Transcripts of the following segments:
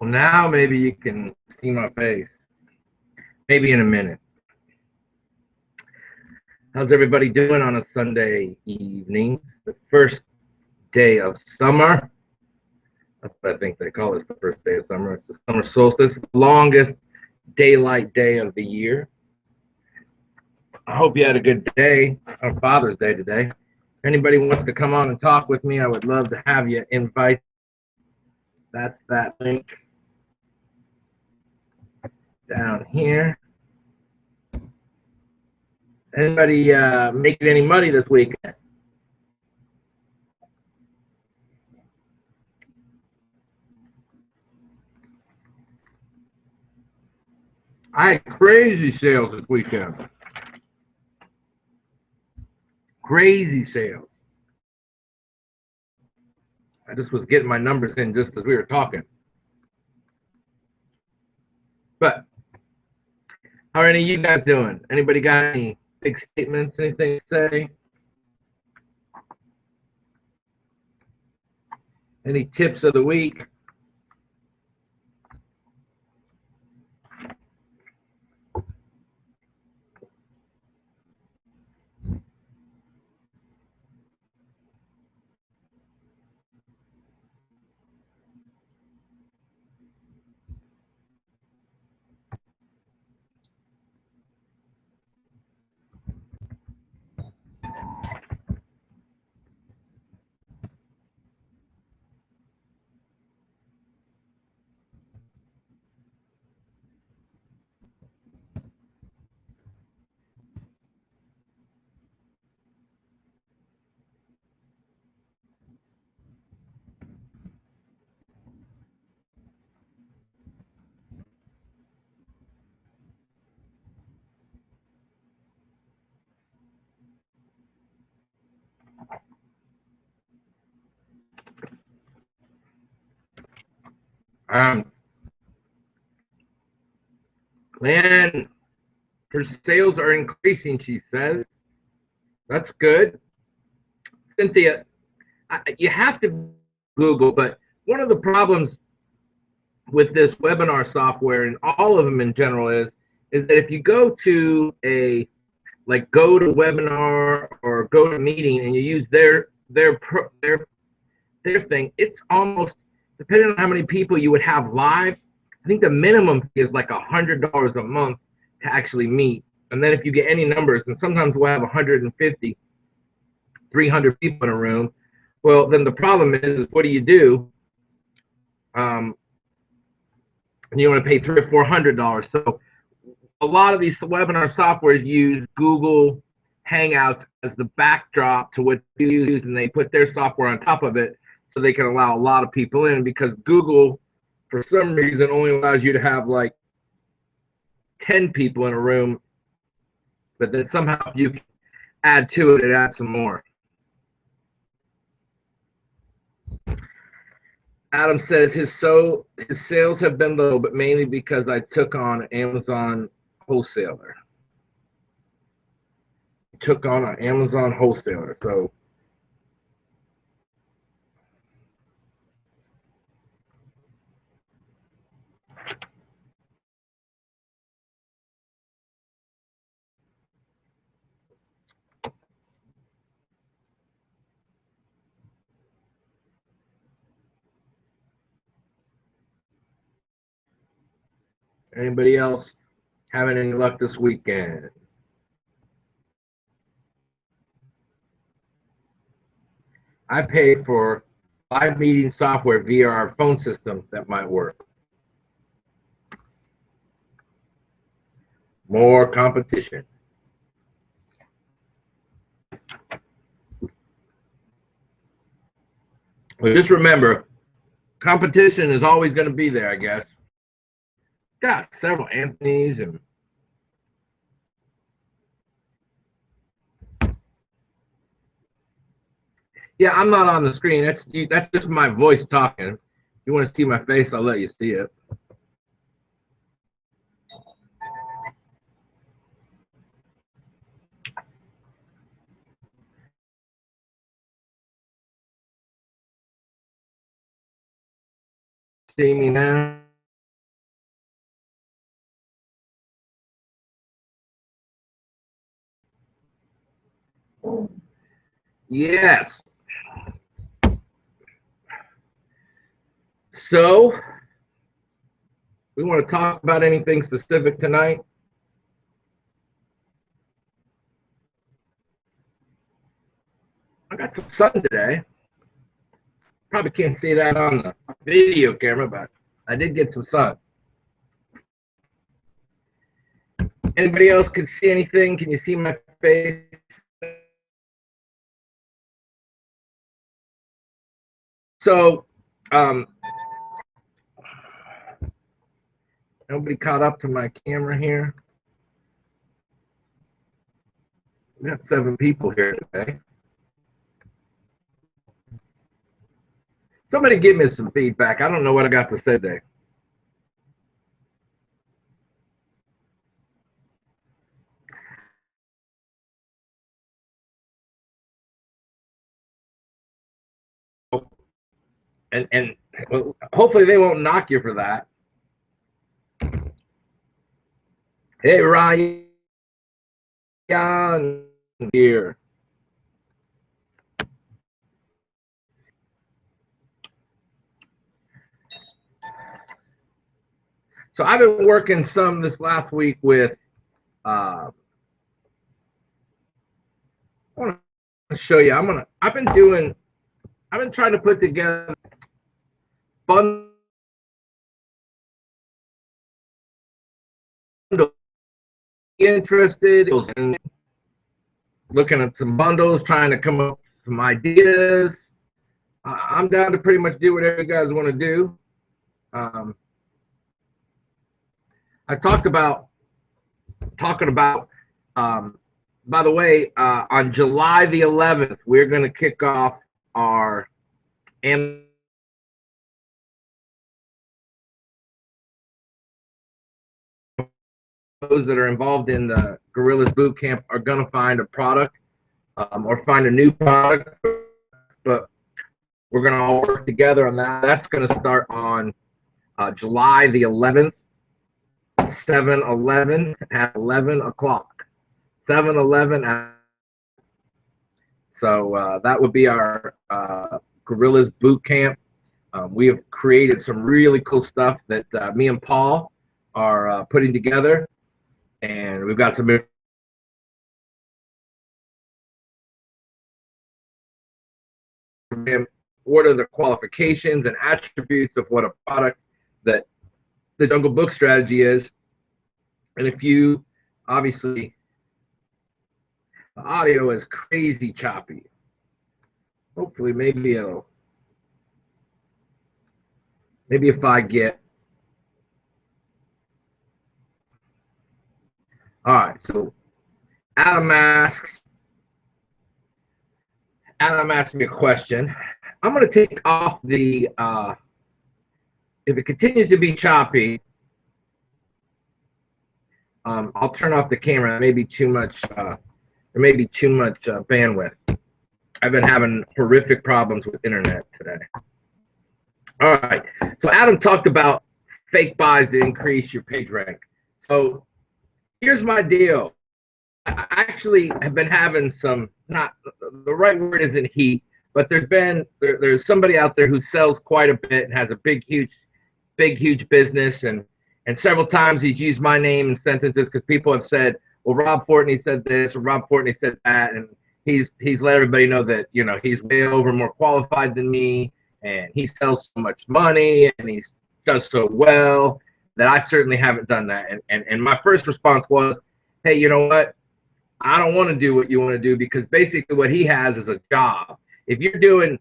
Well, now maybe you can see my face. Maybe in a minute. How's everybody doing on a Sunday evening? The first day of summer. That's what I think they call it, the first day of summer. It's the summer solstice, the longest daylight day of the year. I hope you had a good day on Father's Day today. If anybody wants to come on and talk with me, I would love to have you invite. That's that link down here. Anybody making any money this weekend? I had crazy sales this weekend. Crazy sales. I just was getting my numbers in just as we were talking. But how are any of you guys doing? Anybody got any big statements, anything to say? Any tips of the week? Man, her sales are increasing, she says. That's good. Cynthia, you have to Google, but one of the problems with this webinar software and all of them in general is that if you go to a like go to webinar or go to meeting and you use their thing, it's almost, depending on how many people you would have live, I think the minimum fee is like $100 a month to actually meet. And then if you get any numbers, and sometimes we'll have 150, 300 people in a room, well, then the problem is what do you do? And you want to pay $300 or $400. So a lot of these webinar softwares use Google Hangouts as the backdrop to what they use, and they put their software on top of it so they can allow a lot of people in, because Google, for some reason, only allows you to have like 10 people in a room, but then somehow you can add to it and add some more. Adam says his sales have been low, but mainly because I took on Amazon wholesaler. Took on an Amazon wholesaler. So anybody else having any luck this weekend? I paid for live meeting software via our phone system that might work. More competition. But just remember, competition is always going to be there, I guess. Got several Anthony's and yeah, I'm not on the screen. That's just my voice talking. If you want to see my face, I'll let you see it. See me now? Yes. So, we want to talk about anything specific tonight? I got some sun today. Probably can't see that on the video camera, but I did get some sun. Anybody else can see anything? Can you see my face? So, nobody caught up to my camera here. We got 7 people here today. Somebody give me some feedback. I don't know what I got to say today. And well, hopefully they won't knock you for that. Hey, Ryan here. So I've been working some this last week with, I want to show you. I've been trying to put together bundles. Interested in looking at some bundles, trying to come up with some ideas. I'm down to pretty much do whatever you guys want to do. I talked about by the way, on July the 11th, we're going to kick off our those that are involved in the Gorillaz boot camp are going to find a product or find a new product, but we're going to all work together on that. That's going to start on July the 11th, 7-Eleven at 11 o'clock. 7-Eleven. So that would be our Gorillaz boot camp. We have created some really cool stuff that me and Paul are putting together, and we've got some. What are the qualifications and attributes of what a product that the Jungle Book strategy is? And if you, obviously, the audio is crazy choppy. Hopefully, maybe if I get. All right, so Adam asked me a question. I'm going to take off the, if it continues to be choppy, I'll turn off the camera. There may be too much bandwidth. I've been having horrific problems with internet today. All right, so Adam talked about fake buys to increase your page rank. So here's my deal. I actually have been having some, not the right word isn't heat, but there's somebody out there who sells quite a bit and has a big huge business, and several times he's used my name in sentences because people have said, well, Rob Fortney said this or Rob Fortney said that, and he's let everybody know that, you know, he's way over more qualified than me, and he sells so much money and he does so well that I certainly haven't done that. And my first response was, hey, you know what? I don't want to do what you want to do, because basically what he has is a job. If you're doing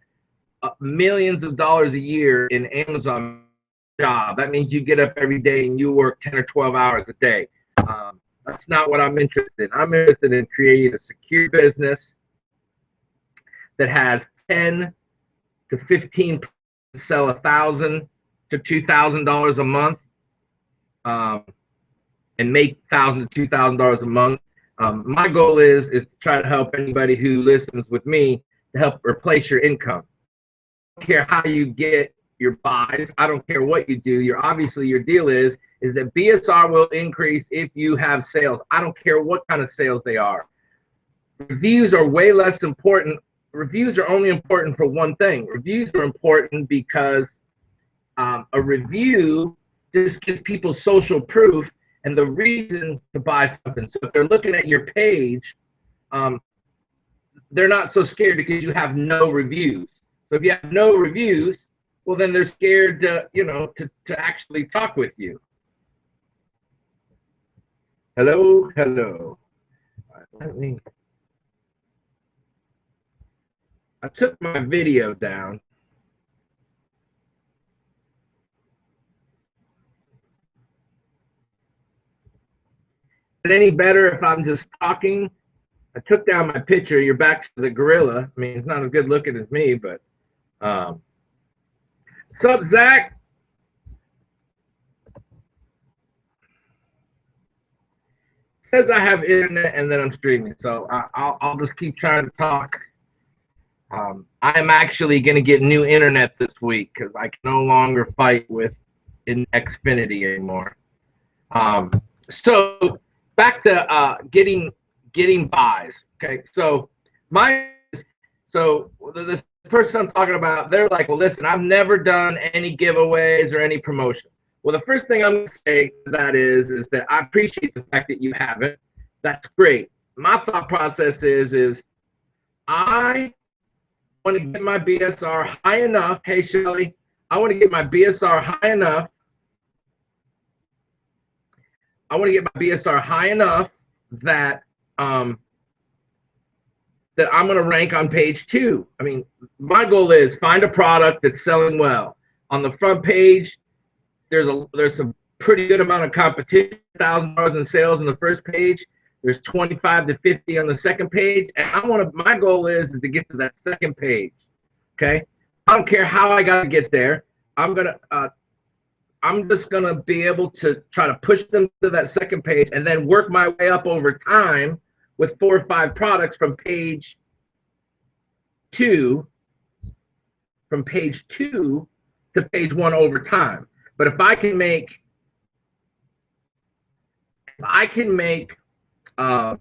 millions of dollars a year in Amazon job, that means you get up every day and you work 10 or 12 hours a day. That's not what I'm interested in. I'm interested in creating a secure business that has 10 to 15 to sell $1,000 to $2,000 a month, and make $1,000 to $2,000 a month. My goal is to try to help anybody who listens with me to help replace your income. I don't care how you get your buys. I don't care what you do. Obviously your deal is that BSR will increase if you have sales. I don't care what kind of sales they are. Reviews are way less important. Reviews are only important for one thing. Reviews are important because a review just gives people social proof and the reason to buy something. So if they're looking at your page, they're not so scared because you have no reviews. So if you have no reviews, well, then they're scared to, to actually talk with you. Hello, hello. All right, I took my video down. Is it any better if I'm just talking? I took down my picture. You're back to the gorilla. I mean, it's not as good looking as me, but what's up, Zach? It says I have internet and then I'm streaming, so I'll just keep trying to talk. I am actually going to get new internet this week because I can no longer fight with Xfinity anymore. So back to getting buys. Okay, so the person I'm talking about, they're like, well, listen, I've never done any giveaways or any promotion. Well, the first thing I'm going to say to that is that I appreciate the fact that you haven't. That's great. My thought process is I want to get my BSR high enough. Hey, Shelly, I want to get my BSR high enough. I want to get my BSR high enough that that I'm going to rank on page 2. I mean, my goal is find a product that's selling well. On the front page, there's a pretty good amount of competition, $1,000 in sales on the first page. There's 25 to 50 on the second page, and my goal is to get to that second page. Okay, I don't care how I got to get there. I'm just gonna be able to try to push them to that second page, and then work my way up over time with 4 or 5 products from page 2 to page 1 over time. But if I can make an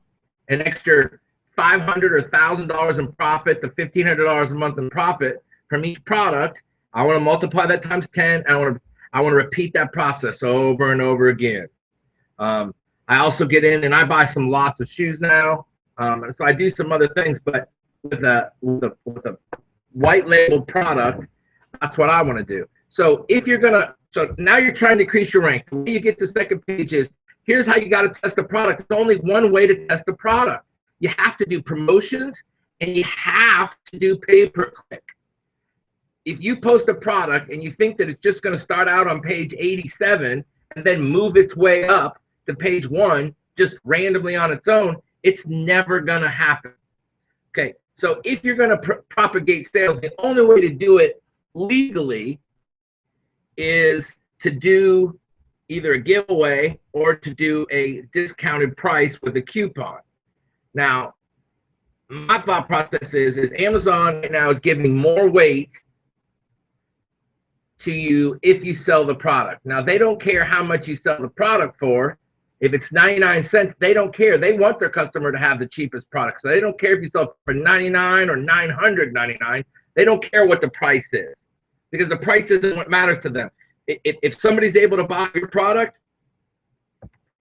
extra $500 or $1,000 in profit to $1,500 a month in profit from each product, I want to multiply that times 10, and I want to repeat that process over and over again. I also get in and I buy some lots of shoes now. So I do some other things, but with a white label product, that's what I want to do. So so now you're trying to increase your rank. The way you get to second page is, here's how you got to test the product. There's only one way to test the product. You have to do promotions and you have to do pay-per-click. If you post a product and you think that it's just going to start out on page 87 and then move its way up to page 1 just randomly on its own, it's never going to happen. Okay, so if you're going to propagate sales, the only way to do it legally is to do either a giveaway or to do a discounted price with a coupon. Now, my thought process is Amazon right now is giving more weight to you if you sell the product. Now, they don't care how much you sell the product for. If it's 99 cents, they don't care. They want their customer to have the cheapest product. So they don't care if you sell for 99 or 999. They don't care what the price is, because the price isn't what matters to them. If somebody's able to buy your product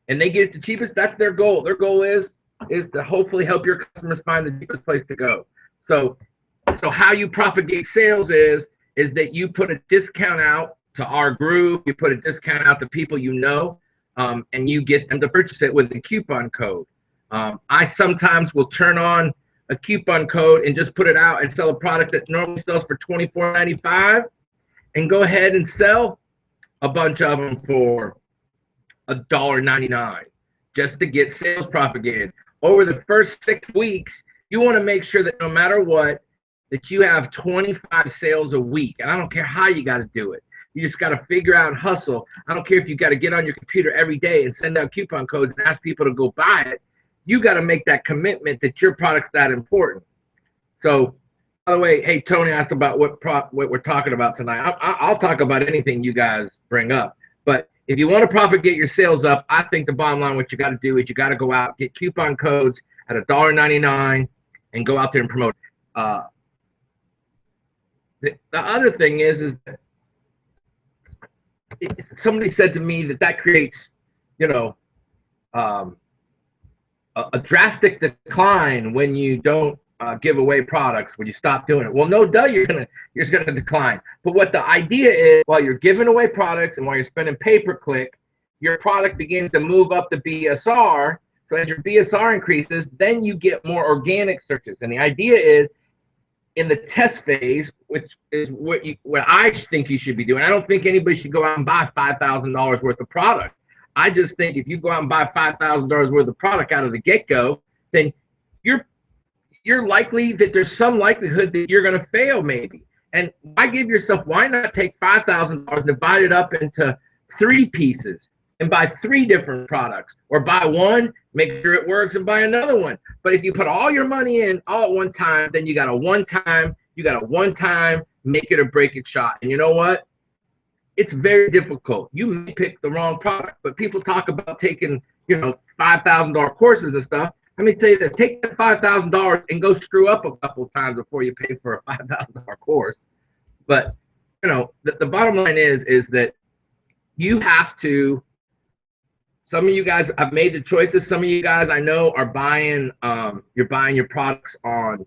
and they get it the cheapest, that's their goal. Their goal is to hopefully help your customers find the cheapest place to go. So how you propagate sales is that you put a discount out to our group, you put a discount out to people you know, and you get them to purchase it with a coupon code. I sometimes will turn on a coupon code and just put it out and sell a product that normally sells for $24.95 and go ahead and sell a bunch of them for $1.99 just to get sales propagated. Over the first 6 weeks, you want to make sure that no matter what, that you have 25 sales a week. And I don't care how you got to do it. You just got to figure out and hustle. I don't care if you got to get on your computer every day and send out coupon codes and ask people to go buy it. You got to make that commitment that your product's that important. So, by the way, hey, Tony asked about what we're talking about tonight. I'll talk about anything you guys bring up. But if you want to propagate your sales up, I think the bottom line, what you got to do is you got to go out, get coupon codes at $1.99 and go out there and promote. Uh, the other thing is that somebody said to me that creates, you know, um, a drastic decline when you don't give away products, when you stop doing it. Well, no duh, you're just gonna decline. But what the idea is, while you're giving away products and while you're spending pay-per-click, your product begins to move up the BSR. So as your BSR increases, then you get more organic searches. And the idea is, in the test phase, which is what I think you should be doing. I don't think anybody should go out and buy $5,000 worth of product. I just think if you go out and buy $5,000 worth of product out of the get-go, then you're likely that there's some likelihood that you're going to fail maybe. And why not take $5,000, divide it up into 3 pieces and buy 3 different products, or buy one, make sure it works, and buy another one. But if you put all your money in all at one time, then you got a one-time make it or break it shot. And you know what? It's very difficult. You may pick the wrong product, but people talk about taking, $5,000 courses and stuff. Let me tell you this: take that $5,000 and go screw up a couple of times before you pay for a $5,000 course. But the bottom line is that you have to. Some of you guys have made the choices. Some of you guys I know are buying. You're buying your products on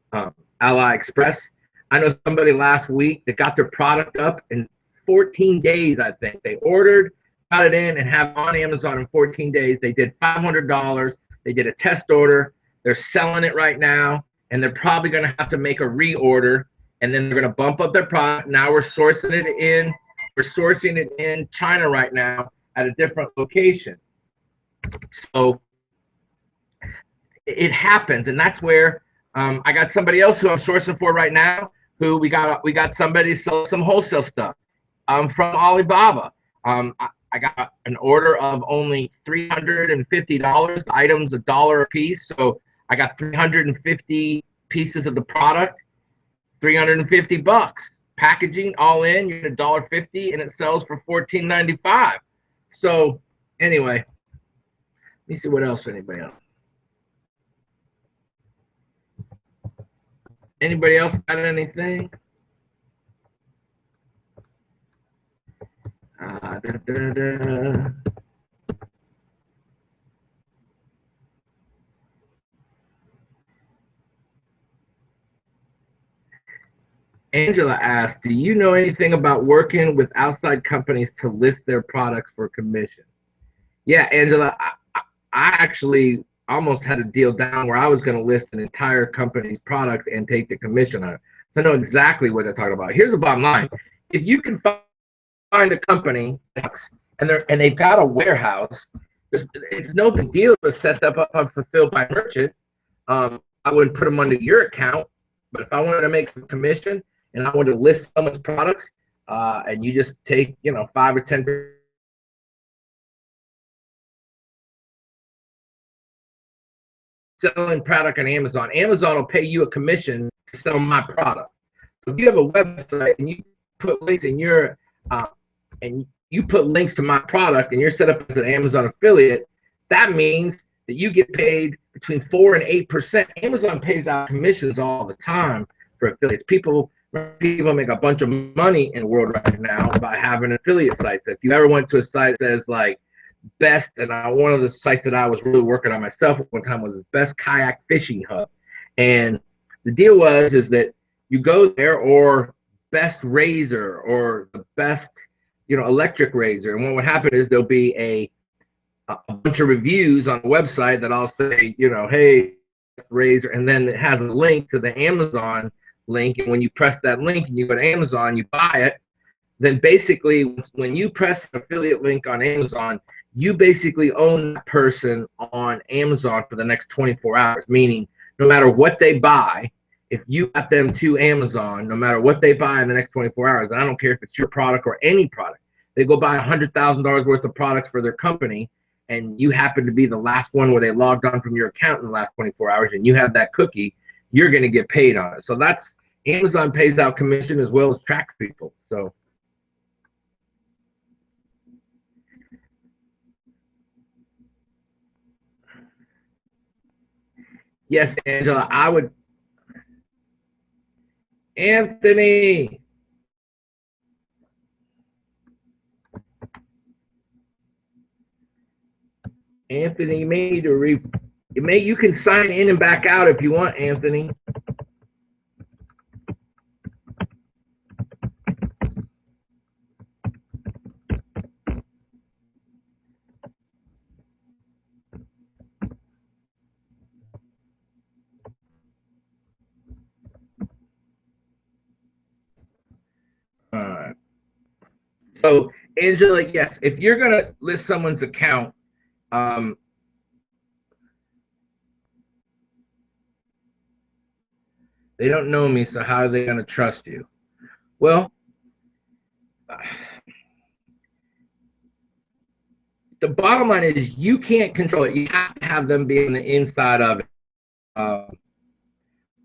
AliExpress. I know somebody last week that got their product up in 14 days. I think they ordered, got it in, and have on Amazon in 14 days. They did $500. They did a test order. They're selling it right now, and they're probably going to have to make a reorder, and then they're going to bump up their product. Now we're sourcing it in. We're sourcing it in China right now at a different location. So it happens, and that's where I got somebody else who I'm sourcing for right now. Who we got somebody sell some wholesale stuff from Alibaba. I got an order of only $350. The item's $1 a piece, so I got 350 pieces of the product, $350. Packaging all in, you get $1.50, and it sells for $14.95. So anyway, let me see what else. Anybody else got anything? Angela asked, do you know anything about working with outside companies to list their products for commission? Yeah, Angela, I actually almost had a deal down where I was going to list an entire company's products and take the commission on it. So I know exactly what they're talking about. Here's the bottom line. If you can find a company and they've got a warehouse, it's no big deal to set them up on Fulfilled by Merchant. I wouldn't put them under your account, but if I wanted to make some commission and I wanted to list someone's products, and you just take 5 or 10% selling product on Amazon. Amazon will pay you a commission to sell my product. So if you have a website and you put links in your and you put links to my product and you're set up as an Amazon affiliate, that means that you get paid between 4 and 8%. Amazon pays out commissions all the time for affiliates. People make a bunch of money in the world right now by having affiliate sites. If you ever went to a site that says like best, and one of the sites that I was really working on myself at one time was Best Kayak Fishing Hub. And the deal is that you go there, or best razor, or the best electric razor, and what would happen is there'll be a bunch of reviews on the website that I'll say, hey, razor, and then it has a link to the Amazon link, and when you press that link and you go to Amazon, you buy it, then basically when you press an affiliate link on Amazon, you basically own that person on Amazon for the next 24 hours, meaning no matter what they buy, if you got them to Amazon, no matter what they buy in the next 24 hours, and I don't care if it's your product or any product, they go buy $100,000 worth of products for their company, and you happen to be the last one where they logged on from your account in the last 24 hours, and you have that cookie, you're going to get paid on it. So that's, Amazon pays out commission as well as tracks people. So Yes, Angela, I would. Anthony. Anthony, you may need to you can sign in and back out if you want, Anthony. All right. So, Angela, yes, if you're gonna list someone's account, they don't know me, so how are they gonna trust you? Well, the bottom line is you can't control it. You have to have them be on the inside of it.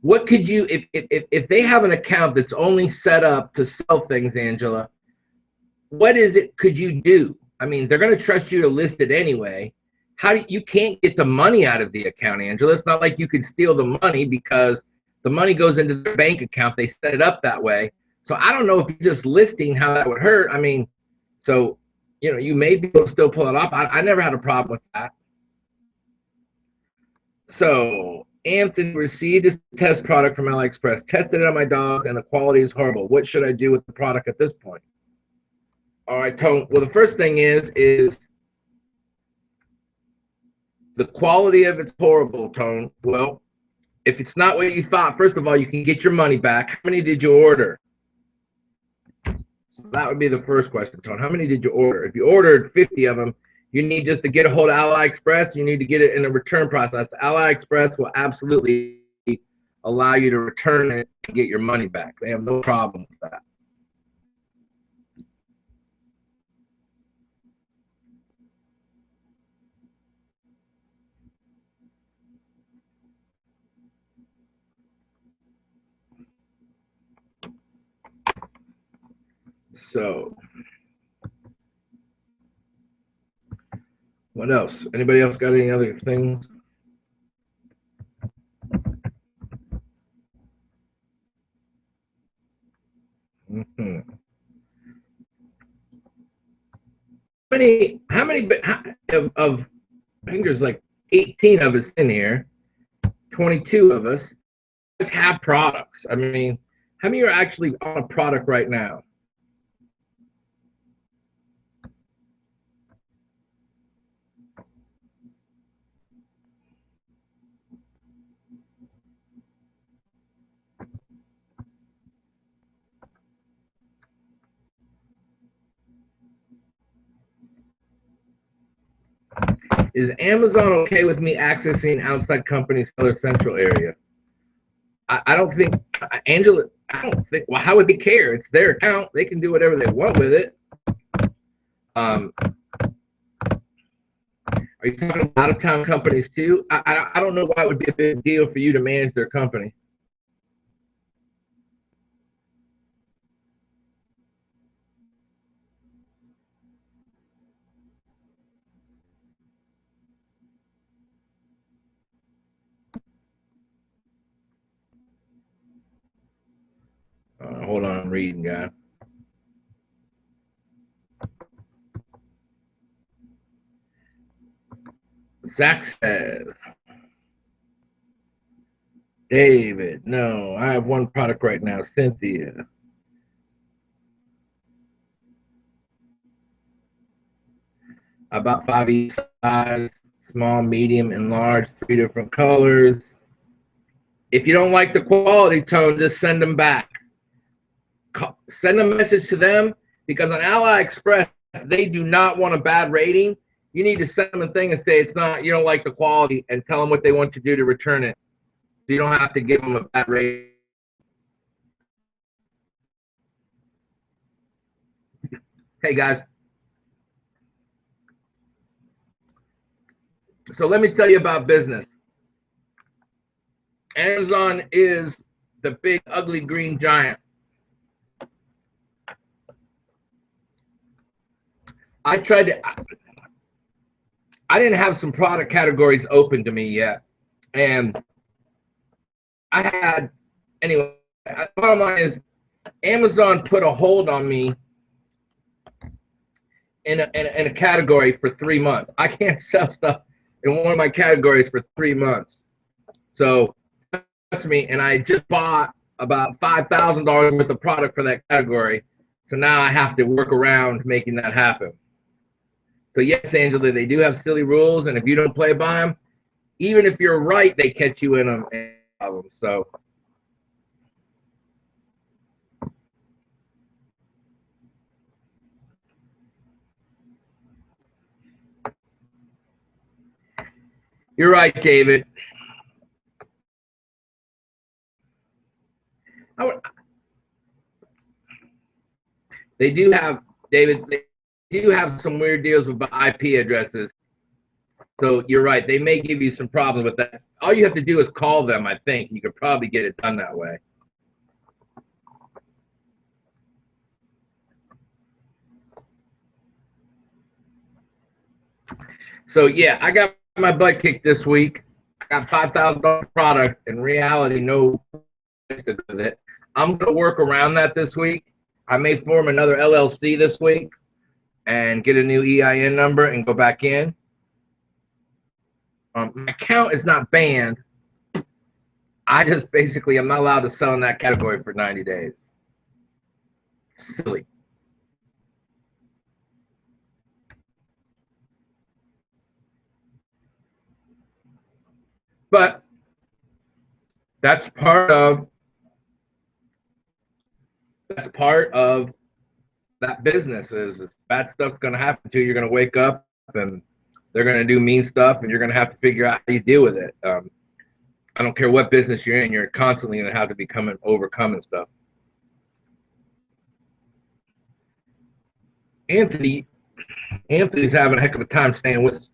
What could you, if they have an account that's only set up to sell things, Angela, what is it could you do? I mean, they're going to trust you to list it anyway. You can't get the money out of the account, Angela. It's not like you can steal the money because the money goes into their bank account. They set it up that way. So I don't know if you're just listing how that would hurt. I mean, so, you know, you may be able to still pull it off. I never had a problem with that. So Anthony received his test product from AliExpress, tested it on my dog, and the quality is horrible. What should I do with the product at this point? All right, Tone. Well, the first thing is the quality of it's horrible, Tone. Well, if it's not what you thought, first of all, you can get your money back. How many did you order? So that would be the first question, Tone. How many did you order? If you ordered 50 of them, you need just to get a hold of AliExpress. You need to get it in a return process. AliExpress will absolutely allow you to return it and get your money back. They have no problem with that. So, what else? Anybody else got any other things? Mm-hmm. How many of I think there's like 18 of us in here, 22 of us have products. I mean, how many are actually on a product right now? Is Amazon okay with me accessing outside companies' Seller Central area? I don't think, Angela, I don't think, well, how would they care? It's their account. They can do whatever they want with it. Are you talking out of town companies too? I don't know why it would be a big deal for you to manage their company. Hold on, I'm reading, guy. Zach says, David, no, I have one product right now, Cynthia. About 5 each size, small, medium, and large, 3 different colors. If you don't like the quality, Tone, just send them back. Send a message to them because on AliExpress, they do not want a bad rating. You need to send them a thing and say it's not, you don't like the quality, and tell them what they want to do to return it. So you don't have to give them a bad rating. Hey guys. So let me tell you about business. Amazon is the big ugly green giant. I tried to, I didn't have some product categories open to me yet. And I had, anyway, bottom line is Amazon put a hold on me in a category for 3 months. I can't sell stuff in one of my categories for 3 months. So trust me, and I just bought about $5,000 worth of product for that category. So now I have to work around making that happen. So yes, Angela, they do have silly rules, and if you don't play by them, even if you're right, they catch you in them. So you're right, David. They do have, David, they do have some weird deals with IP addresses. So you're right. They may give you some problems with that. All you have to do is call them, I think. You could probably get it done that way. So yeah, I got my butt kicked this week. I got $5,000 product. In reality, no place to go with it. I'm gonna work around that this week. I may form another LLC this week and get a new EIN number and go back in. My account is not banned. I just basically am not allowed to sell in that category for 90 days. Silly. But that's part of that business is bad stuff's going to happen to you. You're going to wake up and they're going to do mean stuff, and you're going to have to figure out how you deal with it. I don't care what business you're in, you're constantly going to have to be overcoming stuff. Anthony's having a heck of a time staying with us.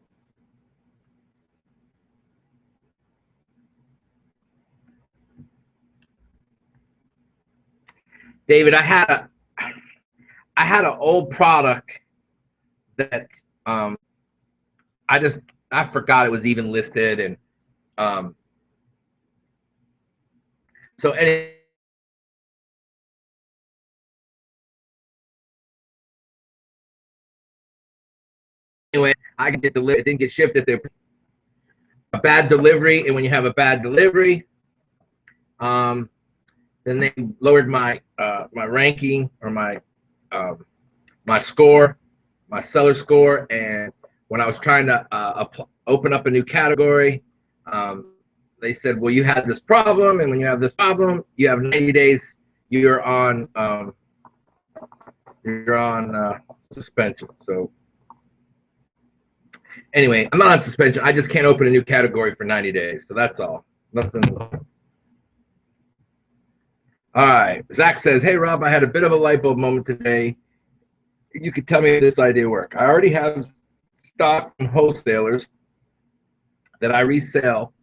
David, I had an old product that I forgot it was even listed, and so anyway, I get delivered. It didn't get shipped at a bad delivery, and when you have a bad delivery, then they lowered my my ranking or my score, my seller score, and when I was trying to open up a new category, they said, well, you had this problem, and when you have this problem, you have 90 days. You're on suspension. So anyway, I'm not on suspension. I just can't open a new category for 90 days. So that's all. Nothing. All right. Zach says, hey, Rob, I had a bit of a light bulb moment today. You could tell me if this idea work. I already have stock from wholesalers that I resell,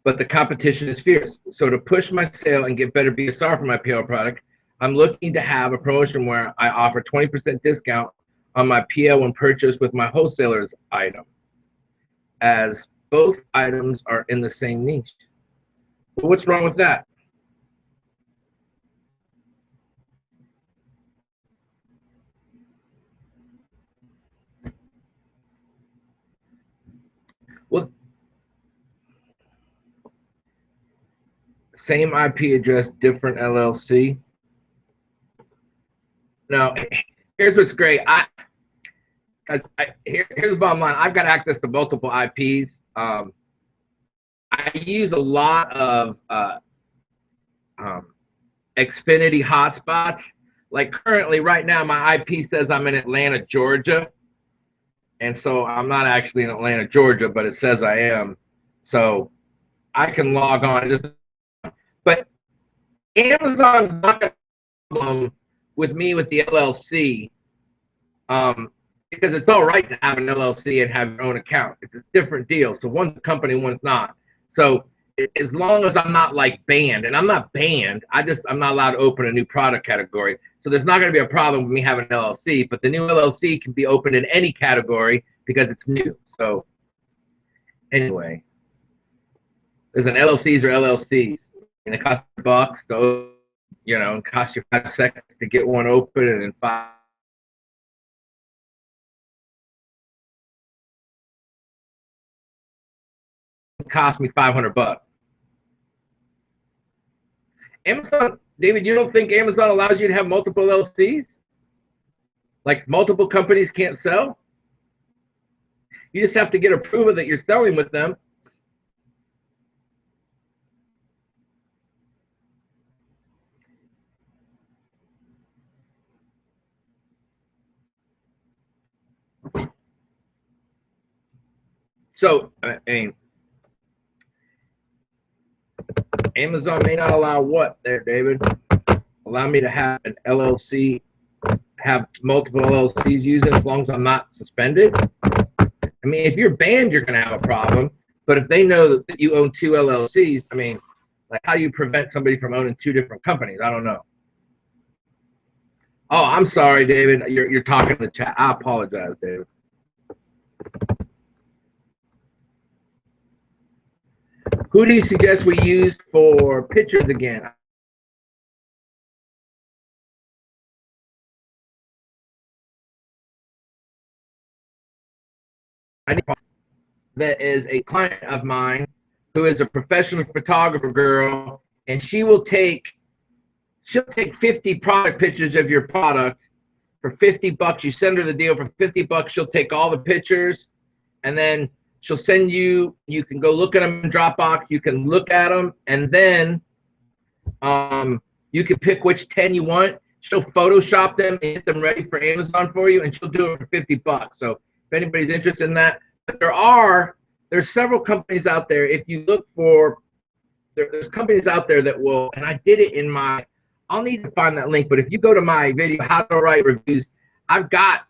but the competition is fierce. So to push my sale and get better BSR for my PL product, I'm looking to have a promotion where I offer 20% discount on my PL when purchased with my wholesaler's item, as both items are in the same niche. Well, what's wrong with that? Well, same IP address, different LLC. Now, here's what's great. Here's the bottom line. I've got access to multiple IPs. I use a lot of Xfinity hotspots. Like currently, right now, my IP says I'm in Atlanta, Georgia. And so I'm not actually in Atlanta, Georgia, but it says I am. So I can log on. But Amazon's not a problem with me with the LLC, because it's all right to have an LLC and have your own account. It's a different deal. So one's a company, one's not. So as long as I'm not like banned, and I'm not banned, I'm not allowed to open a new product category. So there's not going to be a problem with me having an LLC, but the new LLC can be opened in any category because it's new. So anyway, There's an LLCs or LLCs, and it costs $1. So, you know, it costs you 5 seconds to get one open, and then 5. It cost me $500. Amazon, David, you don't think Amazon allows you to have multiple LLCs? Like multiple companies can't sell? You just have to get approval that you're selling with them. So, I mean, Amazon may not allow what there, David? Allow me to have an LLC, have multiple LLCs using as long as I'm not suspended? I mean, if you're banned, you're going to have a problem. But if they know that you own 2 LLCs, I mean, like, how do you prevent somebody from owning 2 different companies? I don't know. Oh, I'm sorry, David. You're talking to the chat. I apologize, David. Who do you suggest we use for pictures again? That is a client of mine who is a professional photographer girl, and she'll take 50 product pictures of your product for $50. You send her the deal for $50. She'll take all the pictures, and then she'll send you. You can go look at them in Dropbox. You can look at them, and then you can pick which 10 you want. She'll Photoshop them and get them ready for Amazon for you, and she'll do it for $50. So if anybody's interested in that, but there's several companies out there. If you look for, there's companies out there that will, and I did it in my, I'll need to find that link, but if you go to my video, how to write reviews, I've got,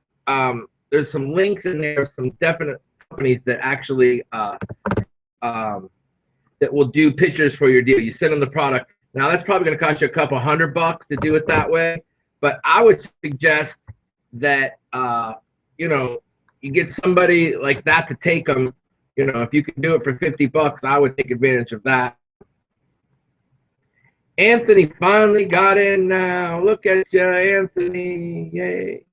there's some links in there, some definite companies that actually, that will do pictures for your deal. You send them the product. Now that's probably going to cost you a couple $100 to do it that way, but I would suggest that, you know, you get somebody like that to take them. You know, if you can do it for $50, I would take advantage of that. Anthony finally got in now. Look at you, Anthony. Yay.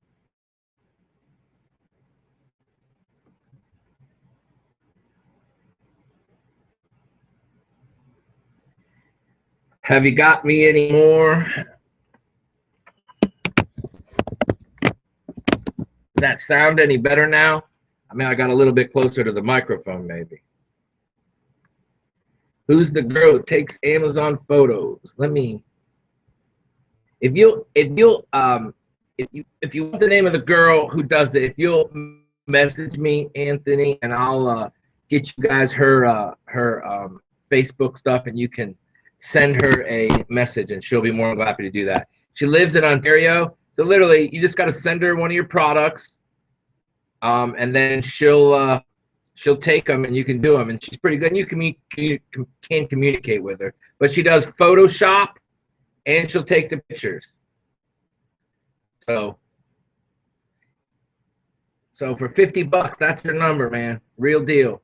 Have you got me anymore? Does that sound any better now? I mean, I got a little bit closer to the microphone, maybe. Who's the girl who takes Amazon photos? Let me. If you want the name of the girl who does it, if you'll message me, Anthony, and I'll get you guys her Facebook stuff, and you can send her a message, and she'll be more than happy to do that. She lives in Ontario, so literally, you just got to send her one of your products, and then she'll take them, and you can do them, and she's pretty good. And you can communicate with her, but she does Photoshop, and she'll take the pictures. So for $50, that's your number, man. Real deal.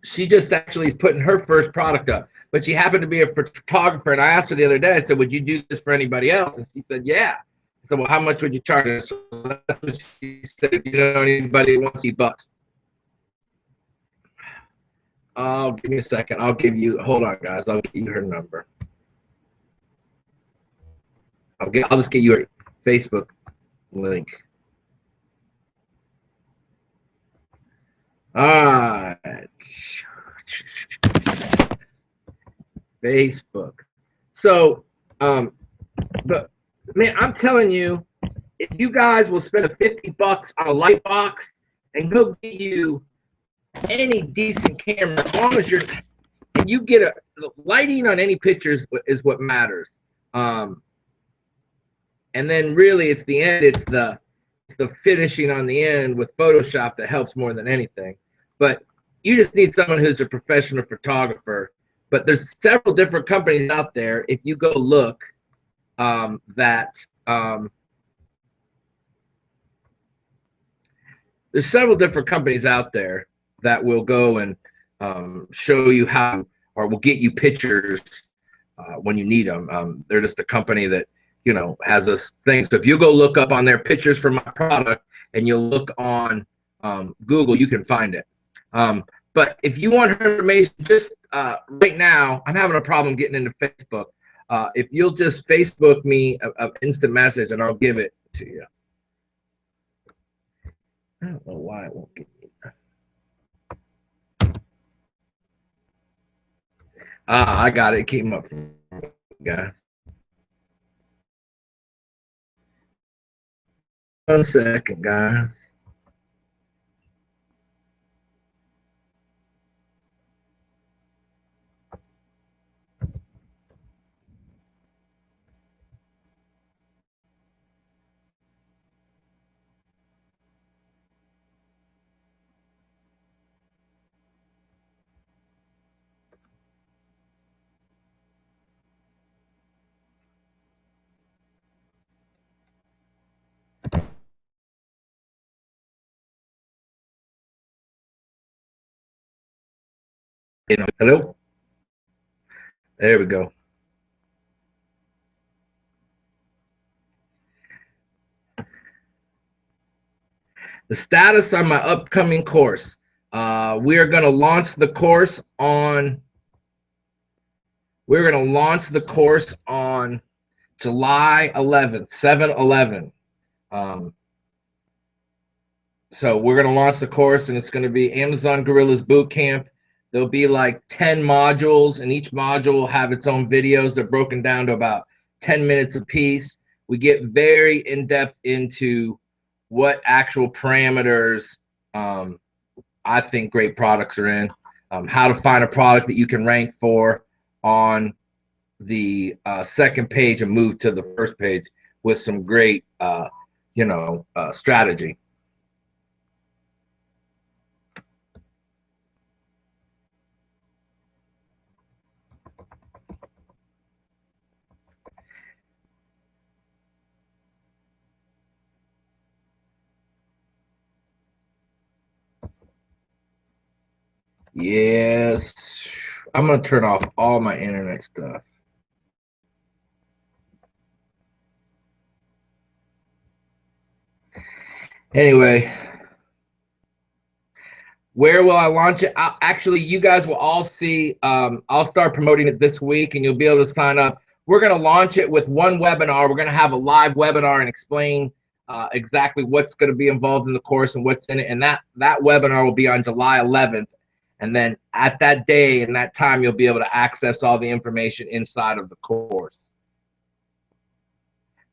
She just actually is putting her first product up, but she happened to be a photographer, and I asked her the other day, I said, would you do this for anybody else? And she said, yeah. I said, well, how much would you charge? And so that's what she said. If you know anybody who wants $50. Oh, give me a second. I'll give you, hold on, guys. I'll get you her number. I'll just get you her Facebook link. All right. Facebook. So, but man, I'm telling you, if you guys will spend a $50 on a light box and go get you any decent camera, as long as you get the lighting on any pictures is what matters. And then really it's the end, it's the finishing on the end with Photoshop that helps more than anything. But you just need someone who's a professional photographer. But there's several different companies out there. If you go look, there's several different companies out there that will go and show you how, or will get you pictures when you need them. They're just a company that, you know, has this thing. So if you go look up on their pictures for my product and you'll look on Google, you can find it. But if you want her information, just right now, I'm having a problem getting into Facebook. If you'll just Facebook me an instant message and I'll give it to you. I don't know why it won't get me. I got it. It came up, guys. 1 second, guys. Hello? There we go. The status on my upcoming course. We are going to launch the course on. We're going to launch the course on July 11th, 7/11. So we're going to launch the course, and it's going to be Amazon Gorillaz Bootcamp. There'll be like 10 modules, and each module will have its own videos. They're broken down to about 10 minutes a piece. We get very in-depth into what actual parameters I think great products are in, how to find a product that you can rank for on the second page and move to the first page with some great, strategy. Yes, I'm gonna turn off all my internet stuff. Anyway, where will I launch it? Actually, you guys will all see. I'll start promoting it this week, and you'll be able to sign up. We're gonna launch it with one webinar. We're gonna have a live webinar and explain exactly what's going to be involved in the course and what's in it. And that webinar will be on July 11th. And then at that day and that time, you'll be able to access all the information inside of the course.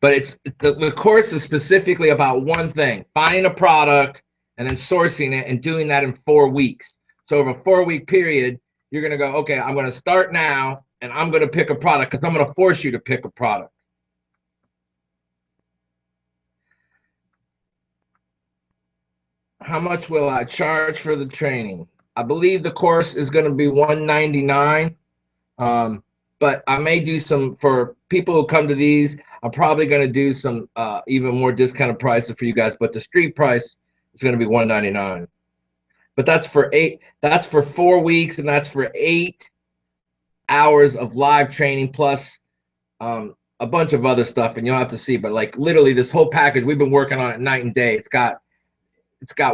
But it's the course is specifically about one thing: finding a product and then sourcing it and doing that in 4 weeks. So over a 4-week period, you're going to go, okay, I'm going to start now and I'm going to pick a product, because I'm going to force you to pick a product. How much will I charge for the training? I believe the course is going to be $199. But I may do some, for people who come to these, I'm probably going to do some even more discounted prices for you guys. But the street price is going to be $199. But that's for 4 weeks, and that's for 8 hours of live training plus a bunch of other stuff. And you'll have to see. But like literally, this whole package, we've been working on it night and day. It's got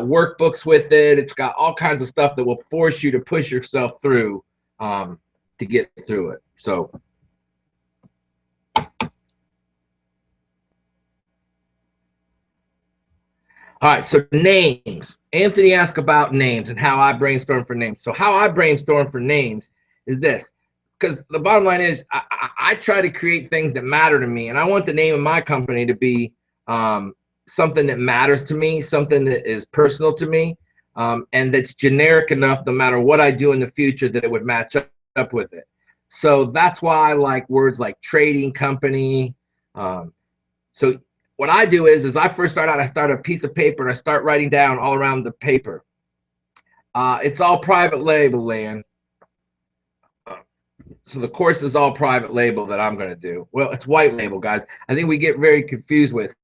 workbooks with it. It's got all kinds of stuff that will force you to push yourself through to get through it. So all right, so names. Anthony asked about names and how I brainstorm for names. So how I brainstorm for names is this, because the bottom line is I try to create things that matter to me, and I want the name of my company to be something that matters to me, something that is personal to me, and that's generic enough no matter what I do in the future that it would match up with it. So that's why I like words like trading company. So what I do is I first start out, I start a piece of paper and I start writing down all around the paper. It's all private label, Lan. So the course is all private label that I'm going to do. Well, it's white label, guys. I think we get really confused with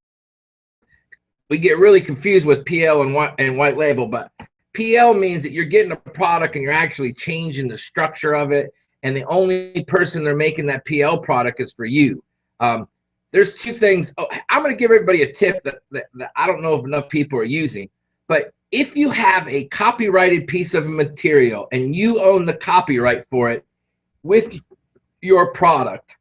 PL and white label, but PL means that you're getting a product and you're actually changing the structure of it, and the only person they're making that PL product is for you. There's two things. Oh, I'm going to give everybody a tip that I don't know if enough people are using. But if you have a copyrighted piece of material and you own the copyright for it with your product,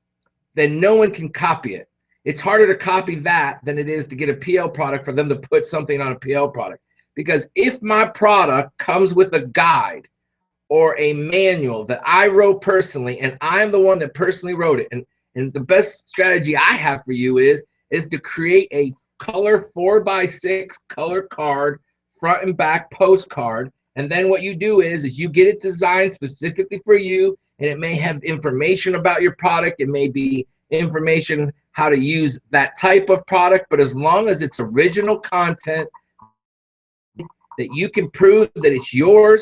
then no one can copy it. It's harder to copy that than it is to get a PL product for them to put something on a PL product. Because if my product comes with a guide or a manual that I wrote personally, and I'm the one that personally wrote it, and the best strategy I have for you is to create a color 4x6 color card, front and back postcard. And then what you do is you get it designed specifically for you, and it may have information about your product. It may be information how to use that type of product, but as long as it's original content that you can prove that it's yours,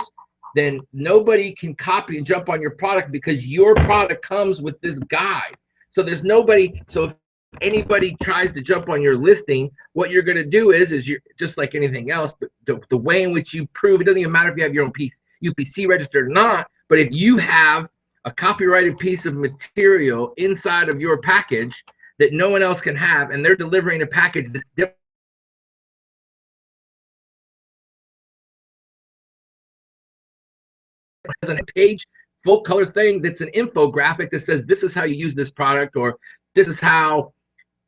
then nobody can copy and jump on your product because your product comes with this guide. So there's nobody. So if anybody tries to jump on your listing, what you're going to do is you're just like anything else, but the way in which you prove, it doesn't even matter if you have your own UPC registered or not, but if you have a copyrighted piece of material inside of your package that no one else can have, and they're delivering a package that's different as a page full color thing that's an infographic that says this is how you use this product, or this is how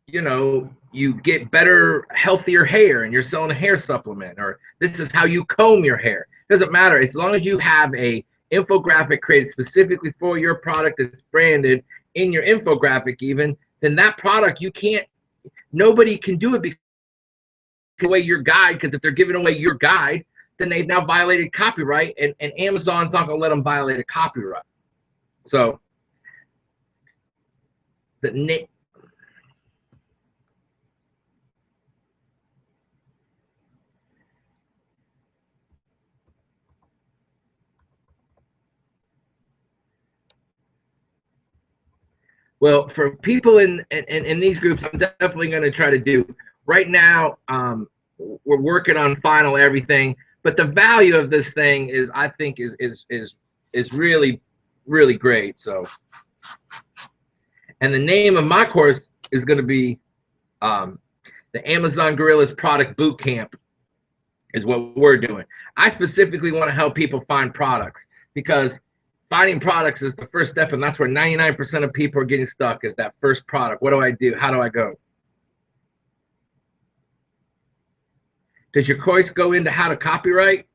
you get better healthier hair and you're selling a hair supplement, or this is how you comb your hair. Doesn't matter, as long as you have a infographic created specifically for your product that's branded in your infographic even, then that product nobody can do it because away your guide, because if they're giving away your guide, then they've now violated copyright, and Amazon's not going to let them violate a copyright. So well, for people in these groups, I'm definitely going to try to do. Right now, we're working on final everything, but the value of this thing is, I think, is really, really great. So, and the name of my course is going to be the Amazon Gorillaz Product Boot Camp, is what we're doing. I specifically want to help people find products, because finding products is the first step, and that's where 99% of people are getting stuck, is that first product. What do I do? How do I go? Does your course go into how to copyright?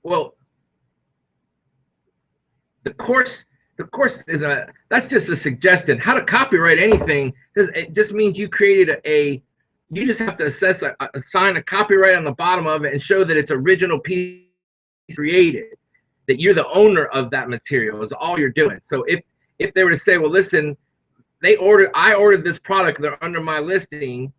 Well, the course is that's just a suggestion. How to copyright anything, it just means you created you just have to assign a copyright on the bottom of it and show that it's original piece created, that you're the owner of that material, is all you're doing. So if they were to say, well, listen, I ordered this product, they're under my listing,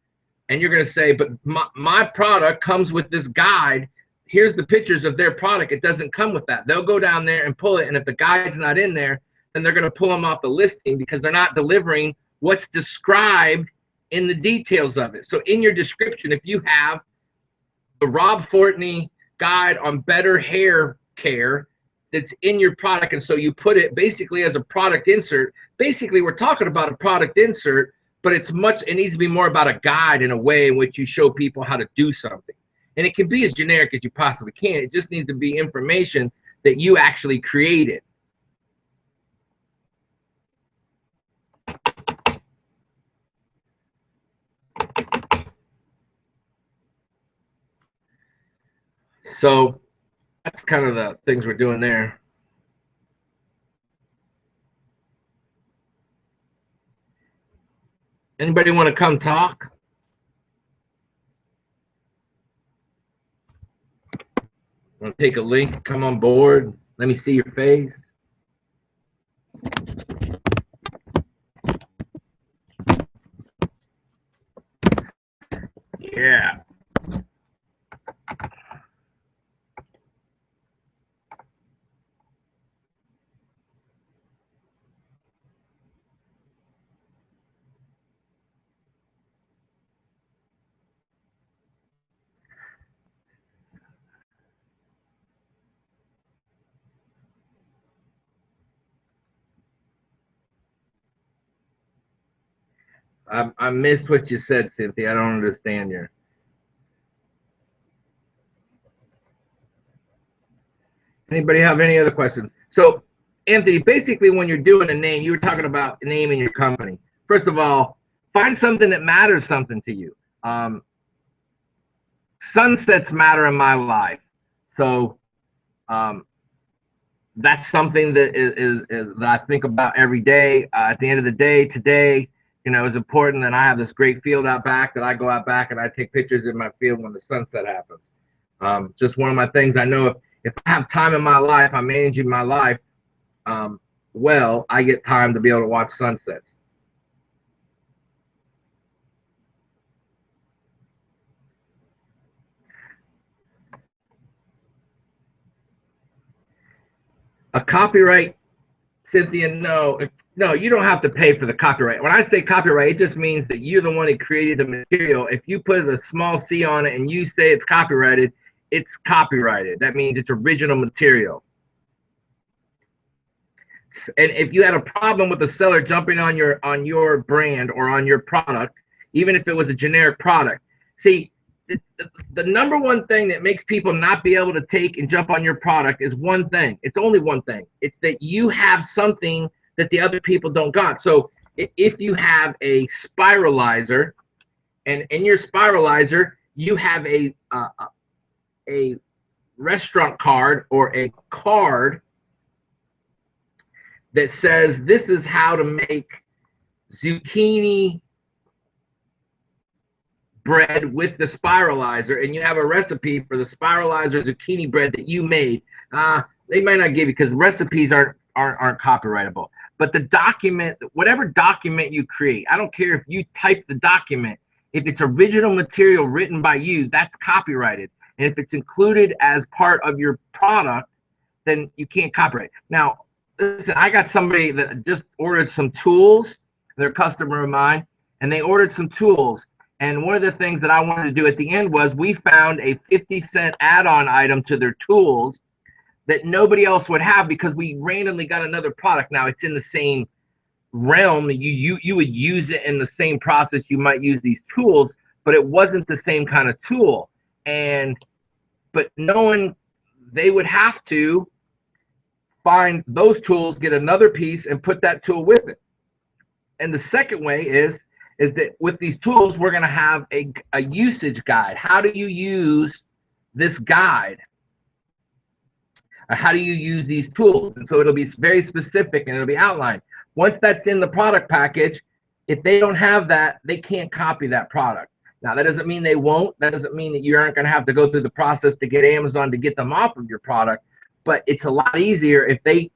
and you're going to say, but my product comes with this guide, here's the pictures of their product, it doesn't come with that. They'll go down there and pull it, and if the guide's not in there, then they're going to pull them off the listing, because they're not delivering what's described in the details of it. So in your description, if you have the Rob Fortney guide on better hair care that's in your product, and so you put it basically as a product insert, basically we're talking about a product insert, but it needs to be more about a guide, in a way in which you show people how to do something. And it can be as generic as you possibly can. It just needs to be information that you actually created. So that's kind of the things we're doing there. Anybody want to come talk? Want to take a link, come on board, let me see your face. Yeah. I missed what you said, Cynthia. I don't understand you. Anybody have any other questions? So, Anthony, basically, when you're doing a name, you were talking about naming your company. First of all, find something that matters something to you. Sunsets matter in my life, so um, that's something that is that I think about every day. At the end of the day, today, is important, and I have this great field out back that I go out back and I take pictures in my field when the sunset happens. Just one of my things. I know if I have time in my life, I'm managing my life well, I get time to be able to watch sunsets. A copyright, Cynthia, no, you don't have to pay for the copyright. When I say copyright, it just means that you're the one that created the material. If you put a small C on it and you say it's copyrighted, it's copyrighted. That means it's original material. And if you had a problem with the seller jumping on your brand or on your product, even if it was a generic product, see, the number one thing that makes people not be able to take and jump on your product is one thing. It's only one thing. It's that you have something that the other people don't got. So if you have a spiralizer, and in your spiralizer you have a restaurant card or a card that says this is how to make zucchini bread with the spiralizer, and you have a recipe for the spiralizer zucchini bread that you made, they might not give you, because recipes aren't copyrightable. But the document, whatever document you create, I don't care if you type the document, if it's original material written by you, that's copyrighted. And if it's included as part of your product, then you can't copyright. Now, listen, I got somebody that just ordered some tools. They're a customer of mine, and they ordered some tools. And one of the things that I wanted to do at the end was we found a 50-cent add-on item to their tools that nobody else would have, because we randomly got another product. Now it's in the same realm. You would use it in the same process you might use these tools, but it wasn't the same kind of tool. But knowing they would have to find those tools, get another piece, and put that tool with it. And the second way is that with these tools, we're going to have a usage guide. How do you use this guide? How do you use these tools? And so it'll be very specific and it'll be outlined. Once that's in the product package, if they don't have that, they can't copy that product. Now, that doesn't mean they won't. That doesn't mean that you aren't going to have to go through the process to get Amazon to get them off of your product. But it's a lot easier if the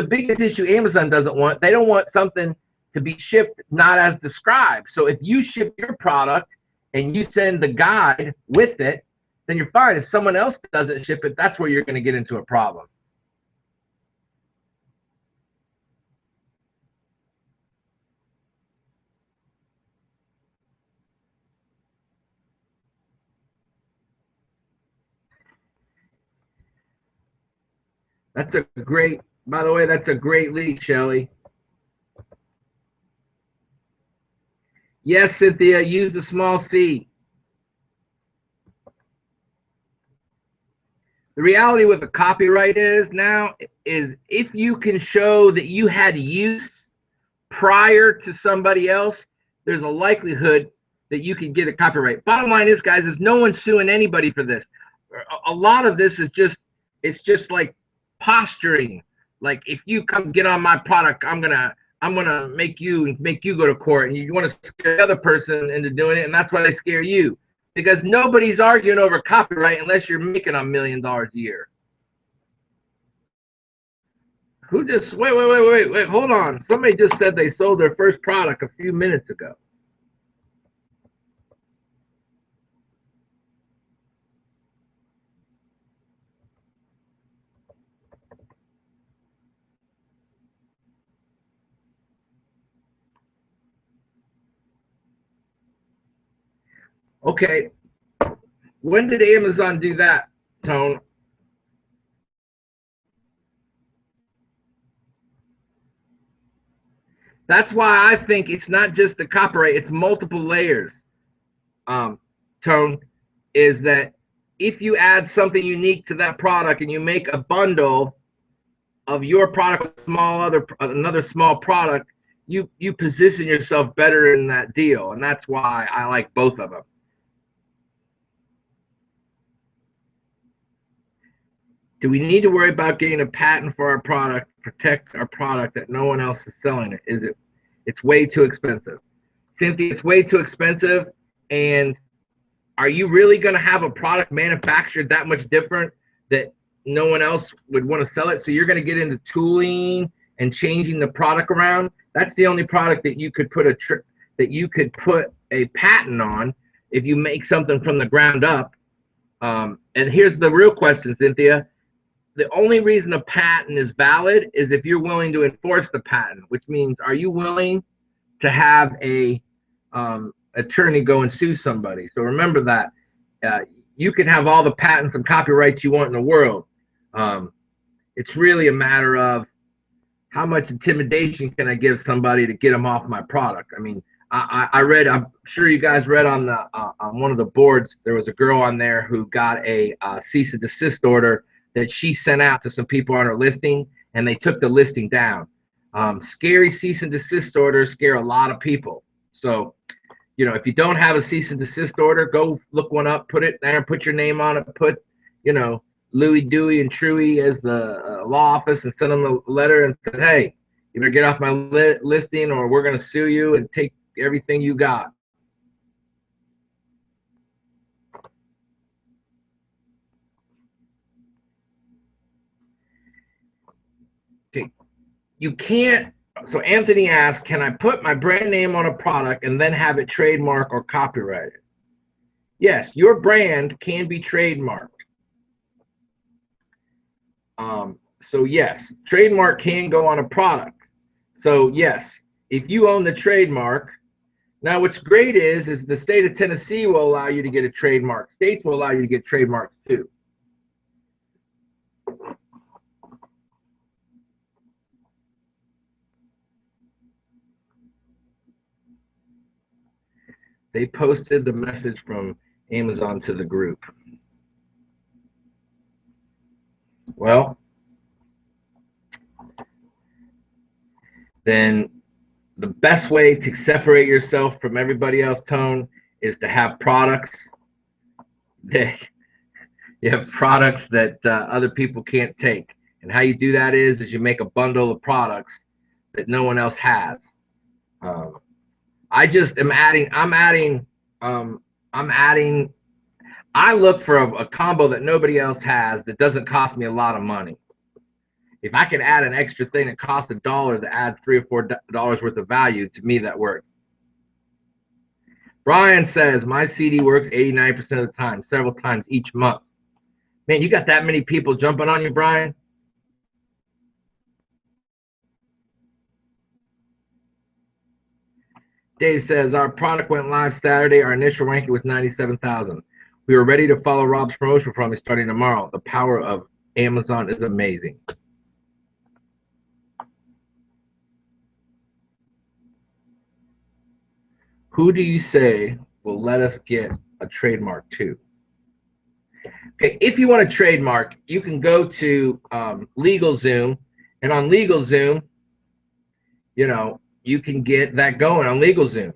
biggest issue Amazon doesn't want, they don't want something to be shipped not as described. So if you ship your product and you send the guide with it, then you're fine. If someone else doesn't ship it, that's where you're going to get into a problem. That's a great, by the way, that's a great lead, Shelly. Yes, Cynthia, use the small C. The reality with the copyright is if you can show that you had use prior to somebody else, there's a likelihood that you can get a copyright. Bottom line is, guys, is no one's suing anybody for this. A lot of this is just like posturing. Like, if you come get on my product, I'm gonna make you go to court, and you want to scare the other person into doing it, and that's why they scare you. Because nobody's arguing over copyright unless you're making $1 million a year. Who just wait, hold on. Somebody just said they sold their first product a few minutes ago. Okay. When did Amazon do that, Tone? That's why I think it's not just the copyright, it's multiple layers. Tone, is that if you add something unique to that product and you make a bundle of your product, another small product, you position yourself better in that deal, and that's why I like both of them. Do we need to worry about getting a patent for our product, protect our product that no one else is selling it? It's way too expensive. Cynthia, it's way too expensive. And are you really going to have a product manufactured that much different that no one else would want to sell it? So you're going to get into tooling and changing the product around. That's the only product that you could put a patent on if you make something from the ground up. And here's the real question, Cynthia. The only reason a patent is valid is if you're willing to enforce the patent, which means, are you willing to have a attorney go and sue somebody? So remember that you can have all the patents and copyrights you want in the world. It's really a matter of how much intimidation can I give somebody to get them off my product. I mean, I read, I'm sure you guys read on the on one of the boards, there was a girl on there who got a cease and desist order that she sent out to some people on her listing, and they took the listing down. Scary cease and desist orders scare a lot of people. So, you know, if you don't have a cease and desist order, go look one up, put it there, put your name on it, put, you know, Louie, Dewey, and Truey as the law office, and send them a letter and say, hey, you better get off my listing or we're going to sue you and take everything you got. Okay. You can't. So Anthony asked, can I put my brand name on a product and then have it trademark or copyrighted? Yes, your brand can be trademarked. So yes, trademark can go on a product. So yes, if you own the trademark. Now what's great is the state of Tennessee will allow you to get a trademark. States will allow you to get trademarks too. They posted the message from Amazon to the group. Well, then the best way to separate yourself from everybody else, Tone, is to have products that other people can't take. And how you do that is you make a bundle of products that no one else has. I just am adding. I look for a combo that nobody else has that doesn't cost me a lot of money. If I can add an extra thing that costs $1 that adds $3 or $4 worth of value, to me that works. Brian says my CD works 89% of the time, several times each month. Man, you got that many people jumping on you, Brian? Dave says our product went live Saturday. Our initial ranking was 97,000. We were ready to follow Rob's promotion from me starting tomorrow. The power of Amazon is amazing. Who do you say will let us get a trademark too? Okay, if you want a trademark, you can go to LegalZoom, and on LegalZoom, you know, you can get that going on LegalZoom.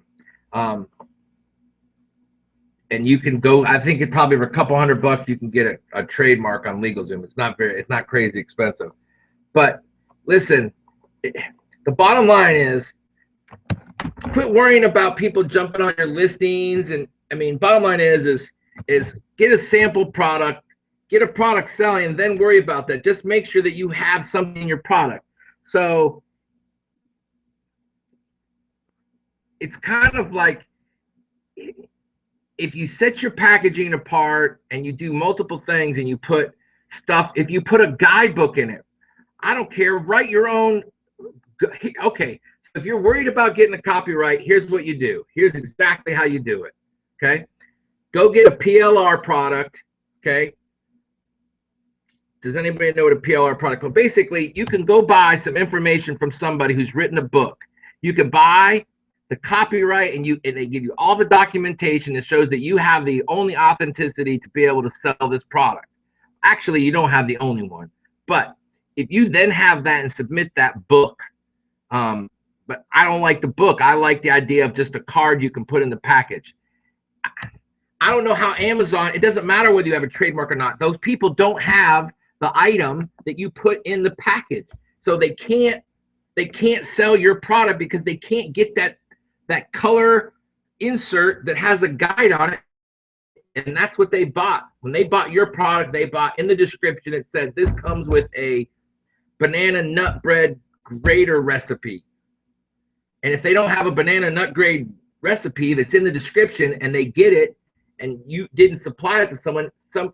And you can go, I think it probably for a couple $100 you can get a trademark on LegalZoom. It's not crazy expensive. But listen, the bottom line is quit worrying about people jumping on your listings. And I mean, bottom line is get a sample product, get a product selling, and then worry about that. Just make sure that you have something in your product. So it's kind of like, if you set your packaging apart and you do multiple things and you put stuff, if you put a guidebook in it, I don't care, write your own. Okay, so if you're worried about getting a copyright, here's what you do. Here's exactly how you do it. Okay, go get a PLR product. Okay, does anybody know what a PLR product is? Well, basically, you can go buy some information from somebody who's written a book. You can buy the copyright, and they give you all the documentation that shows that you have the only authenticity to be able to sell this product. Actually, you don't have the only one, but if you then have that and submit that book, but I don't like the book. I like the idea of just a card you can put in the package. I don't know how Amazon, it doesn't matter whether you have a trademark or not. Those people don't have the item that you put in the package. So they can't sell your product because they can't get that color insert that has a guide on it. And that's what they bought. When they bought your product, they bought in the description, it said this comes with a banana nut bread grater recipe. And if they don't have a banana nut grade recipe that's in the description and they get it and you didn't supply it to someone,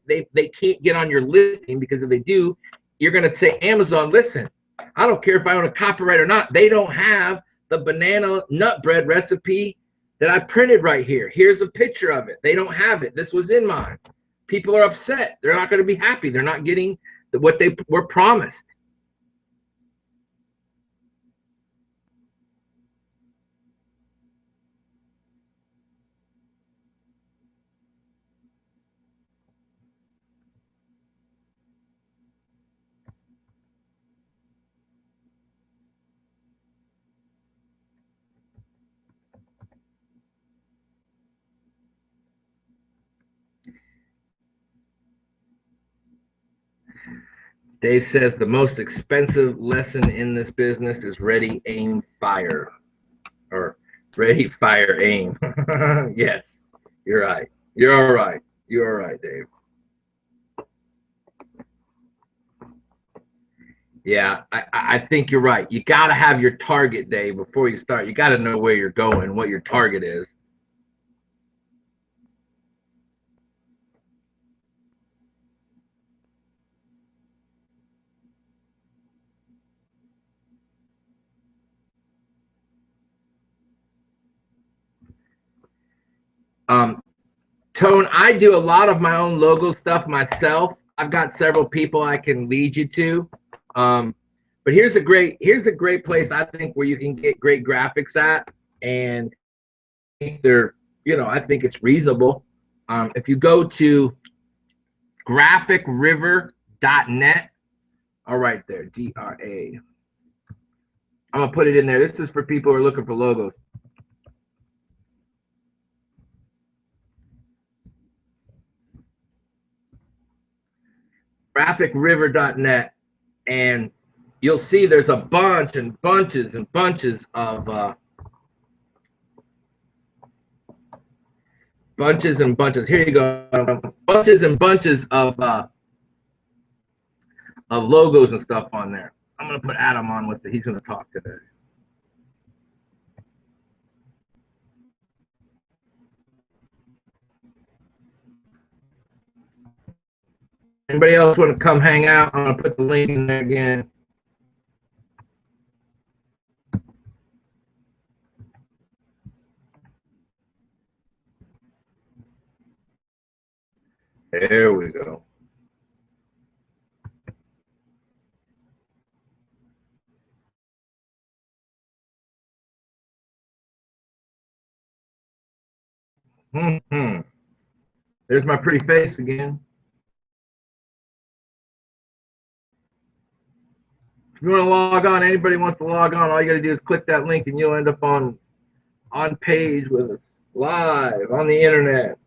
they can't get on your listing, because if they do, you're going to say, Amazon, listen, I don't care if I own a copyright or not. They don't have the banana nut bread recipe that I printed right here. Here's a picture of it. They don't have it. This was in mine. People are upset. They're not going to be happy. They're not getting what they were promised. Dave says the most expensive lesson in this business is ready, aim, fire. Or ready, fire, aim. Yes, you're right. You're all right. You're all right, Dave. Yeah, I think you're right. You got to have your target, Dave, before you start. You got to know where you're going, what your target is. Tone, I do a lot of my own logo stuff myself. I've got several people I can lead you to. But here's a great place, I think, where you can get great graphics at, and they're, I think it's reasonable. If you go to graphicriver.net, all right there, DRA. I'm gonna put it in there. This is for people who are looking for logos. graphicriver.net, and you'll see there's a bunch and bunches and bunches of bunches and bunches. Here you go. Bunches and bunches of logos and stuff on there. I'm gonna put Adam on with it. He's gonna talk today. Anybody else want to come hang out? I'm gonna put the link in there again. There we go. There's my pretty face again. If you want to log on, anybody wants to log on, all you got to do is click that link and you'll end up on page with us live on the internet.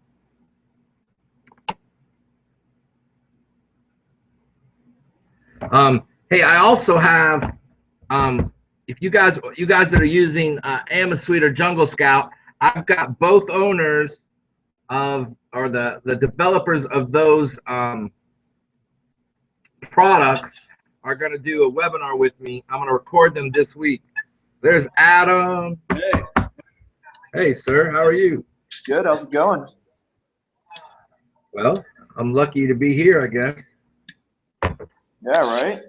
Hey, I also have, if you guys that are using AmaSuite or Jungle Scout, I've got both owners of, or the developers of those products are going to do a webinar with me. I'm going to record them this week. There's Adam. Hey. Hey, sir. How are you? Good. How's it going? Well, I'm lucky to be here, I guess. Yeah, right?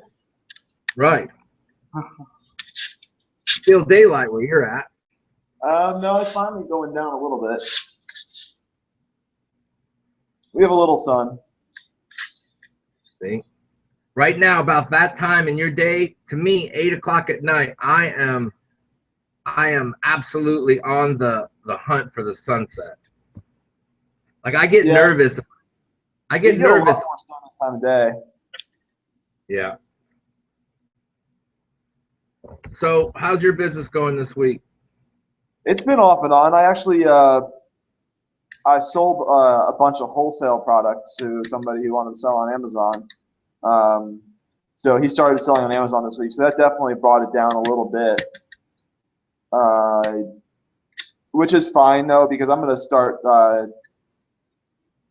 Right. Still daylight where you're at. No, it's finally going down a little bit. We have a little sun. See? Right now, about that time in your day, to me, 8 o'clock at night, I I am absolutely on the hunt for the sunset. Like I get Yeah, nervous. I we get get a lot nervous. more sun this time of day. Yeah. So how's your business going this week? It's been off and on. I actually I sold a bunch of wholesale products to somebody who wanted to sell on Amazon. Um, so he started selling on Amazon this week. So that definitely brought it down a little bit, uh, which is fine though because I'm going to start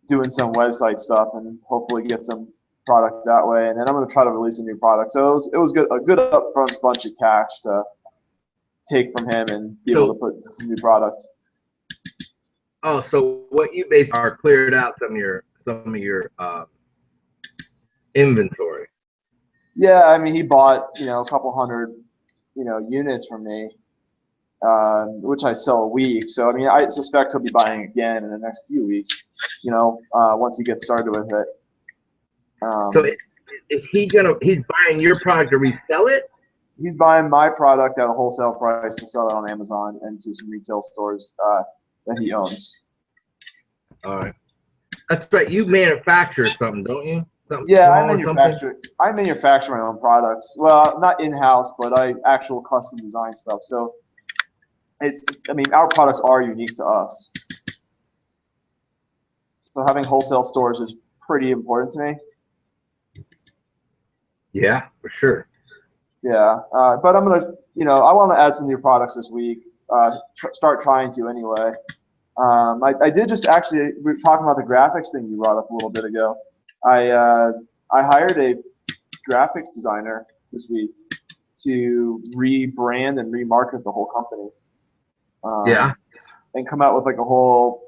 doing some website stuff and hopefully get some product that way. And then I'm going to try to release a new product. So it was good, a good upfront bunch of cash to take from him and be able So to put some new product. oh, so what you basically are cleared out some of your inventory. Yeah, I mean, he bought, a couple hundred, units from me, which I sell a week. So, I mean, I suspect he'll be buying again in the next few weeks, once he gets started with it. So is he's buying your product to resell it? He's buying my product at a wholesale price to sell it on Amazon and to some retail stores that he owns. All right. That's right. You manufacture something, don't you? Something Yeah, small or something? I manufacture my own products. Well, not in-house, but I actual custom design stuff. So our products are unique to us. So having wholesale stores is pretty important to me. Yeah, for sure. Yeah, but I'm gonna, I want to add some new products this week. Start trying to anyway. I did just actually, we were talking about the graphics thing you brought up a little bit ago. I hired a graphics designer this week to rebrand and remarket the whole company. Yeah. And come out with like a whole,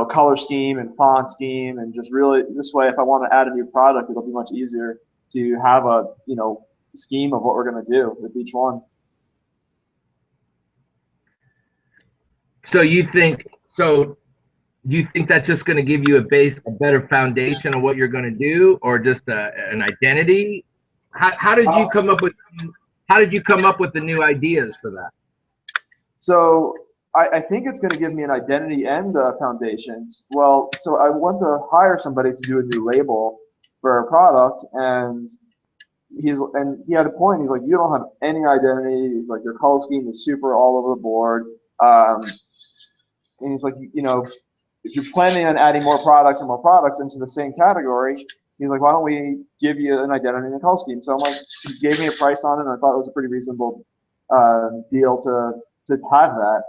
color scheme and font scheme, and just really this way, if I want to add a new product, it'll be much easier to have a, scheme of what we're going to do with each one. So you think that's just going to give you a better foundation of what you're going to do, or just an identity? How did you come up with the new ideas for that? So I think it's going to give me an identity and foundations. Well, so I want to hire somebody to do a new label for a product, and he had a point. He's like, you don't have any identity. He's like, your color scheme is super all over the board. And he's like, if you're planning on adding more products into the same category, he's like, why don't we give you an identity and a color scheme? So I'm like, he gave me a price on it, and I thought it was a pretty reasonable deal to have that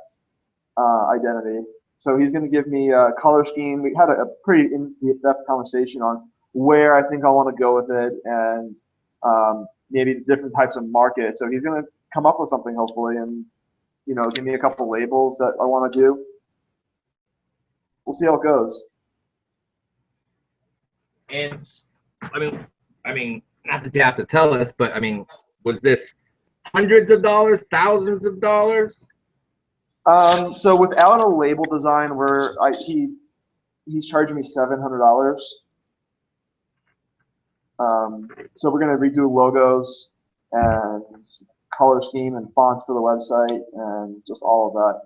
identity. So he's going to give me a color scheme. We had a pretty in-depth conversation on where I think I want to go with it, and maybe different types of markets. So he's going to come up with something hopefully, and give me a couple labels that I want to do. We'll see how it goes. And I mean, not that you have to tell us, but I mean, was this hundreds of dollars, thousands of dollars? So without a label design, he's charging me $700. So we're gonna redo logos and color scheme and fonts for the website and just all of that.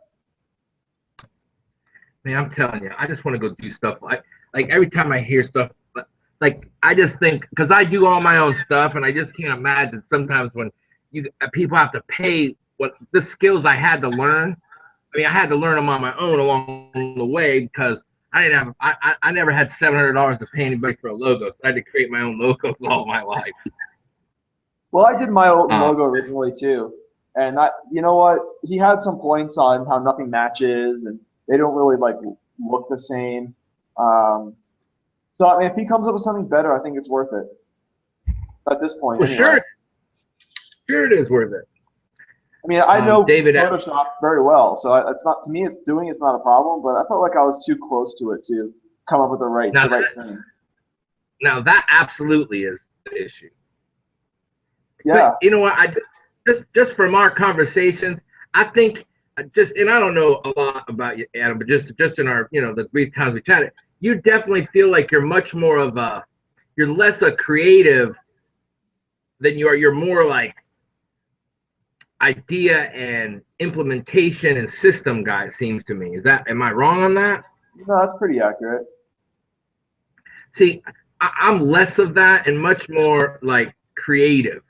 Man, I'm telling you, I just want to go do stuff. Like every time I hear stuff, like I just think, because I do all my own stuff, and I just can't imagine sometimes when people have to pay what the skills I had to learn. I mean, I had to learn them on my own along the way because I never had $700 to pay anybody for a logo. So I had to create my own logos all my life. Well, I did my own logo originally too, and you know what? He had some points on how nothing matches and they don't really like look the same. So I mean, if he comes up with something better, I think it's worth it. At this point, well, anyway. Sure, it is worth it. I mean, I know David, Photoshop very well, so it's not, to me. It's not a problem, but I felt like I was too close to it to come up with the right thing. Now that absolutely is the issue. Yeah. But you know what? Just from our conversations, I think and I don't know a lot about you, Adam, but just in our the brief times we chatted, you definitely feel like you're much more of you're less a creative than you are. You're more like idea and implementation and system guy, it seems to me. Am I wrong on that? No, that's pretty accurate. See, I'm less of that and much more like creative.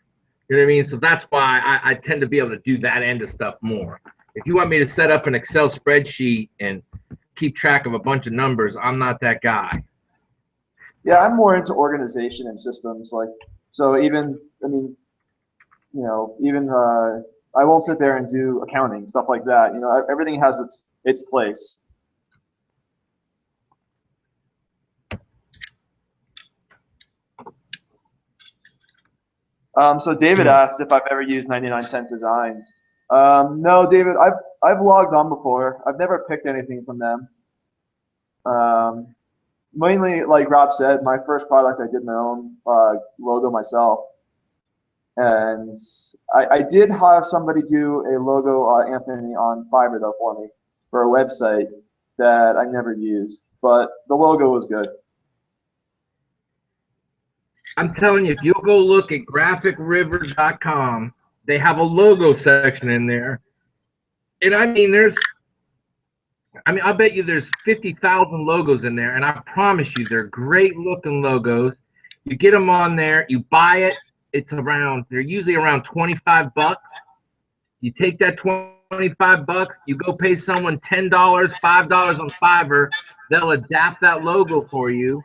You know what I mean? So that's why I tend to be able to do that end of stuff more. If you want me to set up an Excel spreadsheet and keep track of a bunch of numbers, I'm not that guy. Yeah, I'm more into organization and systems. Like, so even, I mean, you know, even I won't sit there and do accounting, stuff like that. You know, everything has its place. So David asked if I've ever used 99-cent designs. No, David, I've logged on before. I've never picked anything from them. Mainly, like Rob said, my first product I did my own logo myself, and I did have somebody do a logo, Anthony, on Fiverr though for me for a website that I never used, but the logo was good. I'm telling you, if you'll go look at graphicriver.com, they have a logo section in there. And I mean, I bet you there's 50,000 logos in there, and I promise you, they're great looking logos. You get them on there, you buy it. They're usually around 25 bucks. You take that 25 bucks, you go pay someone $10, $5 on Fiverr. They'll adapt that logo for you.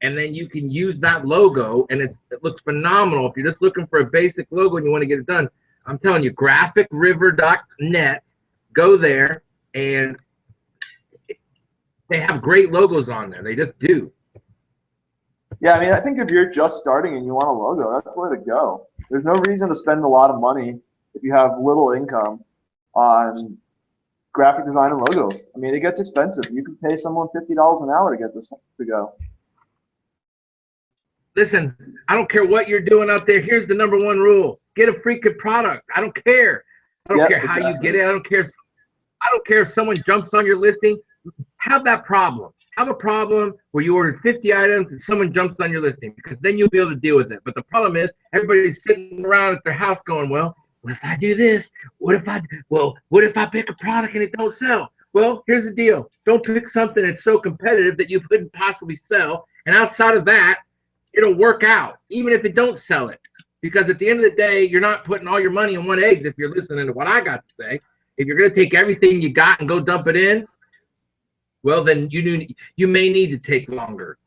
And then you can use that logo, and it looks phenomenal. If you're just looking for a basic logo and you want to get it done, I'm telling you, graphicriver.net, go there, and they have great logos on there. They just do. Yeah, I mean, I think if you're just starting and you want a logo, that's the way to go. There's no reason to spend a lot of money if you have little income on graphic design and logos. I mean, it gets expensive. You can pay someone $50 an hour to get this to go. Listen, I don't care what you're doing out there. Here's the number one rule: get a freaking product. I don't care. I don't care how you get it. I don't care if someone jumps on your listing. Have that problem. Have a problem where you ordered 50 items and someone jumps on your listing, because then you'll be able to deal with it. But the problem is everybody's sitting around at their house going, well, what if I do this? What if I pick a product and it don't sell? Well, here's the deal. Don't pick something that's so competitive that you couldn't possibly sell. And outside of that, it'll work out, even if it don't sell it. Because at the end of the day, you're not putting all your money in one egg if you're listening to what I got to say. If you're going to take everything you got and go dump it in, well, then you may need to take longer.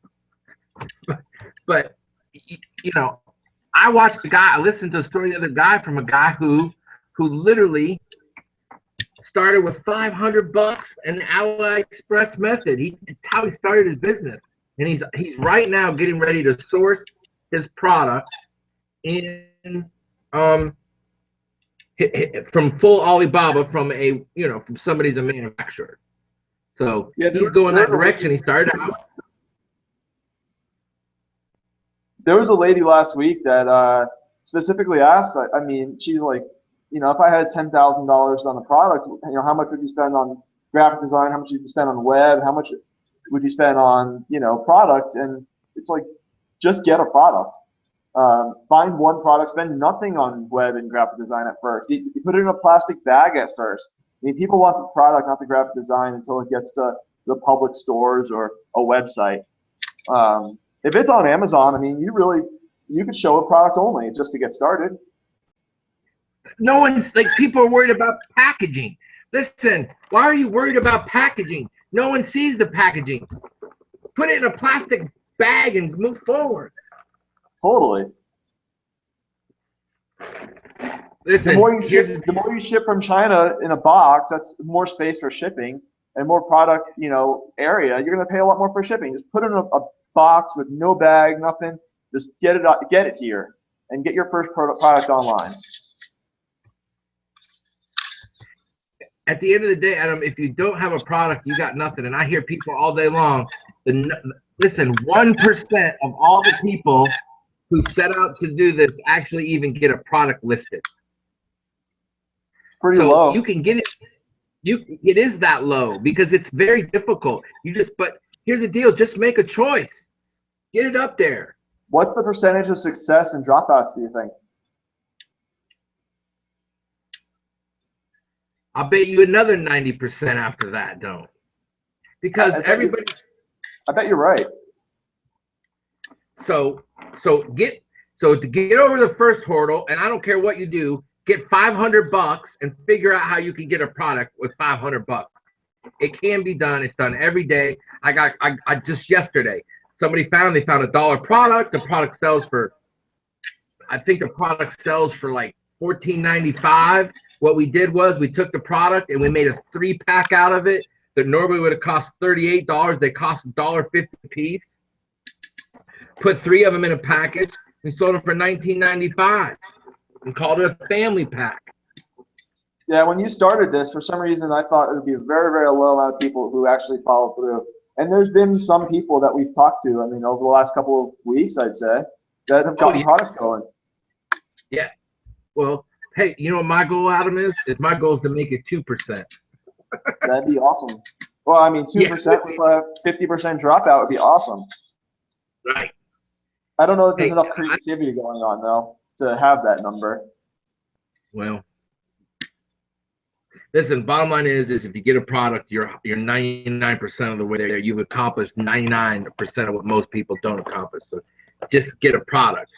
But you know, I listened to a story the other guy from a guy who literally started with 500 bucks and the AliExpress method. It's how he started his business. And he's right now getting ready to source his product in from full Alibaba from somebody's a manufacturer. So yeah, he's going that direction. He started out. There was a lady last week that specifically asked. I mean, she's like, if I had $10,000 on a product, how much would you spend on graphic design? How much would you spend on web? How much would you spend on product? And it's like, just get a product. Find one product. Spend nothing on web and graphic design at first. You put it in a plastic bag at first. I mean, people want the product, not the graphic design, until it gets to the public stores or a website. If it's on Amazon, I mean, you could show a product only just to get started. No one's like, people are worried about packaging. Listen, why are you worried about packaging? No one sees the packaging. Put it in a plastic bag and move forward. Totally. Listen, the more you ship from China in a box, that's more space for shipping and more product, area. You're going to pay a lot more for shipping. Just put it in a box with no bag, nothing. Just get it here and get your first product online. At the end of the day, Adam, if you don't have a product, you got nothing. And I hear people all day long. Listen, 1% of all the people who set out to do this actually even get a product listed. Pretty low. You can get it. It is that low because it's very difficult. But here's the deal: just make a choice. Get it up there. What's the percentage of success and dropouts, do you think? I'll bet you another 90% after that don't. Because everybody. I bet you're right. So to get over the first hurdle, and I don't care what you do, get $500 and figure out how you can get a product with $500. It can be done. It's done every day. I just yesterday, they found a dollar product. The product sells for, I think the product sells for like $14.95. What we did was we took the product and we made a 3-pack out of it that normally would have cost $38. They cost $1.50 a piece. Put 3 of them in a package. We sold them for $19.95 and called it a family pack. Yeah, when you started this, for some reason, I thought it would be a very, very low amount of people who actually follow through. And there's been some people that we've talked to, I mean, over the last couple of weeks, I'd say, that have gotten products going. Yeah. Well, hey, you know what my goal, Adam, is? My goal is to make it 2%. That'd be awesome. Well, I mean, 2% with a 50% dropout would be awesome. Right. I don't know if there's enough creativity going on, though, to have that number. Well, listen, bottom line is if you get a product, you're 99% of the way there. You've accomplished 99% of what most people don't accomplish. So just get a product.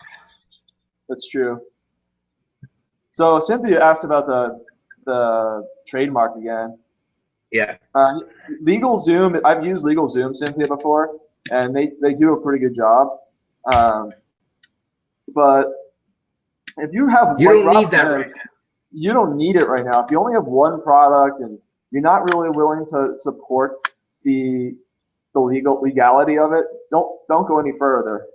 That's true. So Cynthia asked about the trademark again. Yeah. LegalZoom, I've used LegalZoom, Cynthia, before, and they do a pretty good job. But if you have, you don't need that right now. You don't need it right now. If you only have one product and you're not really willing to support the legality of it, don't go any further.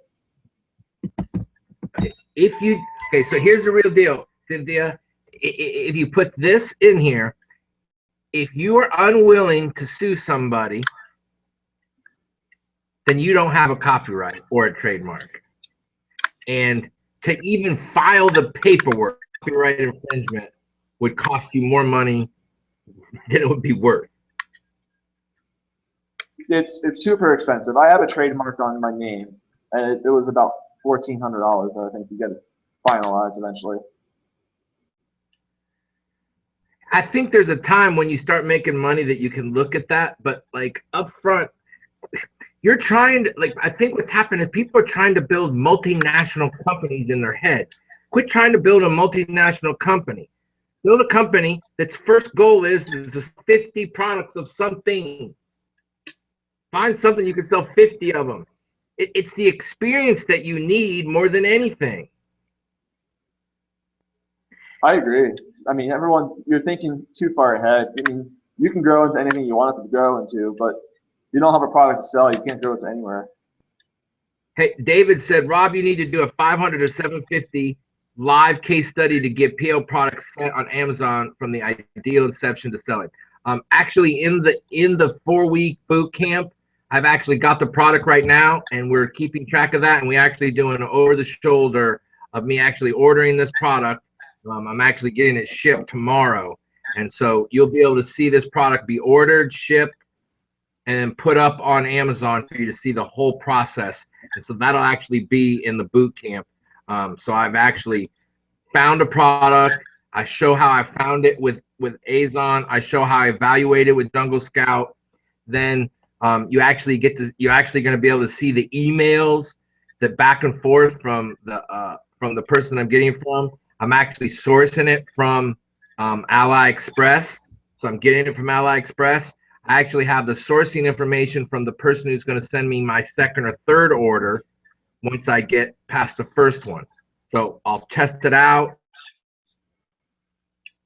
Okay, so here's the real deal, Cynthia. If you put this in here, if you are unwilling to sue somebody, then you don't have a copyright or a trademark. And to even file the paperwork, copyright infringement would cost you more money than it would be worth. It's super expensive. I have a trademark on my name, and it was about $1,400, I think, to get it finalized eventually. I think there's a time when you start making money that you can look at that, but like up front, you're trying to, like, I think what's happened is people are trying to build multinational companies in their head. Quit trying to build a multinational company. Build a company that's first goal is 50 products of something. Find something you can sell 50 of them. It's the experience that you need more than anything. I agree. I mean, you're thinking too far ahead. I mean, you can grow into anything you want it to grow into, but if you don't have a product to sell, you can't grow it to anywhere. Hey, David said, Rob, you need to do a 500 or 750 live case study to get PL products sent on Amazon from the ideal inception to selling. Actually, in the 4-week boot camp, I've actually got the product right now, and we're keeping track of that, and we actually doing an over the shoulder of me actually ordering this product. I'm actually getting it shipped tomorrow, and so you'll be able to see this product be ordered, shipped, and put up on Amazon for you to see the whole process. And so that'll actually be in the boot camp. So I've actually found a product. I show how I found it with Azon. I show how I evaluated with Jungle Scout. Then you're actually going to be able to see the emails, the back and forth from the person I'm getting it from. I'm actually sourcing it from AliExpress. So I'm getting it from AliExpress. I actually have the sourcing information from the person who's going to send me my second or third order once I get past the first one. So I'll test it out.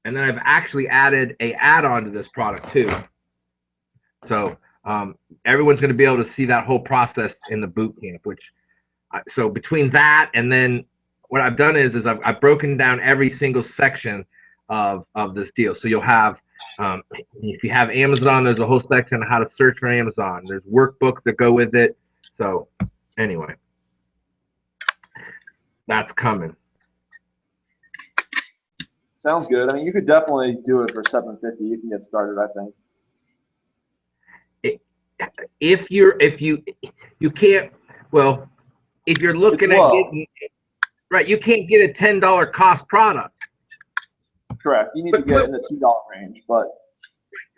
And then I've actually added an add-on to this product too. So everyone's going to be able to see that whole process in the boot camp. So between that and then what I've done is I've broken down every single section of this deal. So you'll have, if you have Amazon, there's a whole section on how to search for Amazon. There's workbooks that go with it. So anyway, that's coming. Sounds good. I mean, you could definitely do it for $750. You can get started, I think. If you can't, well, if you're looking at getting, right, you can't get a $10 cost product. Correct. You need to get in the $2 range, but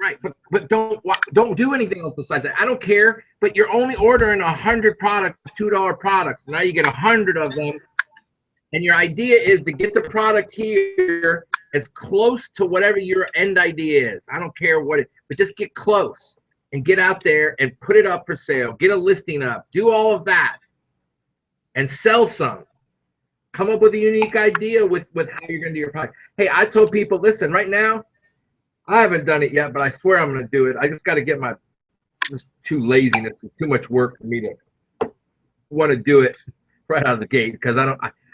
right. But don't do anything else besides that. I don't care. But you're only ordering 100 products, $2 products. Now you get 100 of them, and your idea is to get the product here as close to whatever your end idea is. I don't care what it, but just get close and get out there and put it up for sale. Get a listing up. Do all of that, and sell some. Come up with a unique idea with how you're going to do your product. Hey, I told people, listen, right now, I haven't done it yet, but I swear I'm going to do it. I just got to get my, it's too laziness, it's too much work for me to want to do it right out of the gate, because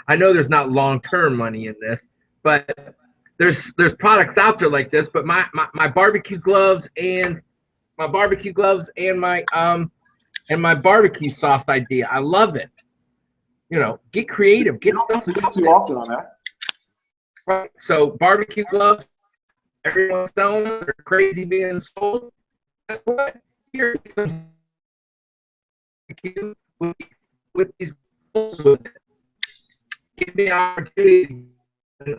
I know there's not long-term money in this, but there's products out there like this. But my barbecue gloves and my barbecue sauce idea, I love it. You know, get creative. Get stuff too often on that. Right. So barbecue gloves, everyone's selling them. They're crazy being sold. Guess what? Here, some with these gloves with it. Give me an opportunity.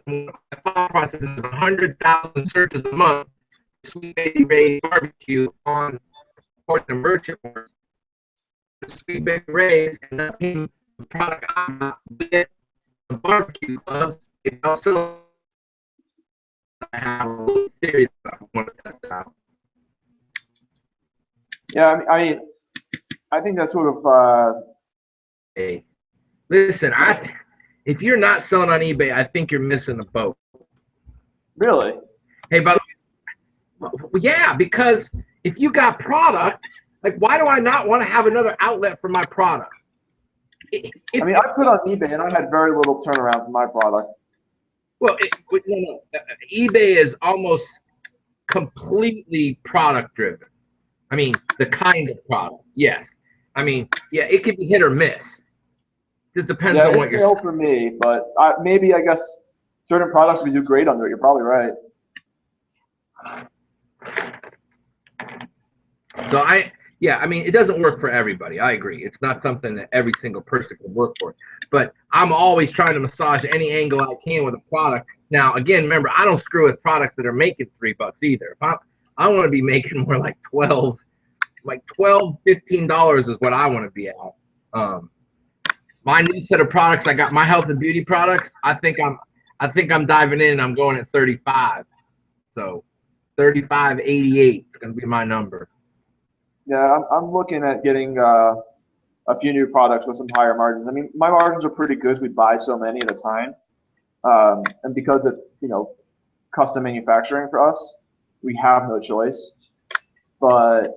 My thought process is 100,000 searches a month. Sweet Baby Ray's barbecue on Portland Merchant. Sweet Baby Ray's and nothing. The product I got with the barbecue gloves, it also I have a little theory that I want to test out. Yeah, I mean, I think that's sort of. Hey, listen, if you're not selling on eBay, I think you're missing the boat. Really? Hey, by the way, yeah, because if you got product, like, why do I not want to have another outlet for my product? I mean, I put on eBay and I had very little turnaround for my product. Well, no. eBay is almost completely product driven. I mean, the kind of product, yes. I mean, yeah, it could be hit or miss. Just depends on what you're selling. For me, but maybe I guess certain products we do great under it. You're probably right. So I mean, it doesn't work for everybody. I agree. It's not something that every single person can work for. But I'm always trying to massage any angle I can with a product. Now, again, remember, I don't screw with products that are making $3 either. If I want to be making more like $12, $15 is what I want to be at. My new set of products, I got my health and beauty products. I think I'm diving in. I'm going at 35. So 35.88 is going to be my number. Yeah, I'm looking at getting a few new products with some higher margins. I mean, my margins are pretty good. We buy so many at a time, and because it's custom manufacturing for us, we have no choice. But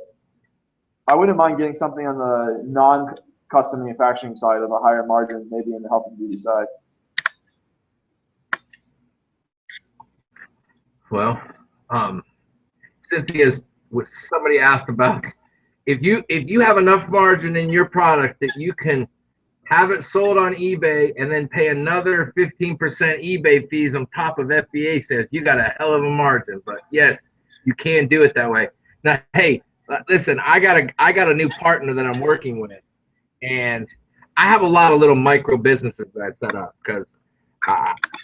I wouldn't mind getting something on the non-custom manufacturing side of a higher margin, maybe in the health and beauty side. Well, Cynthia's. Somebody asked about. If you have enough margin in your product that you can have it sold on eBay and then pay another 15% eBay fees on top of FBA sales, you got a hell of a margin. But yes, you can do it that way. Now, hey, listen, I got a new partner that I'm working with, and I have a lot of little micro businesses that I set up because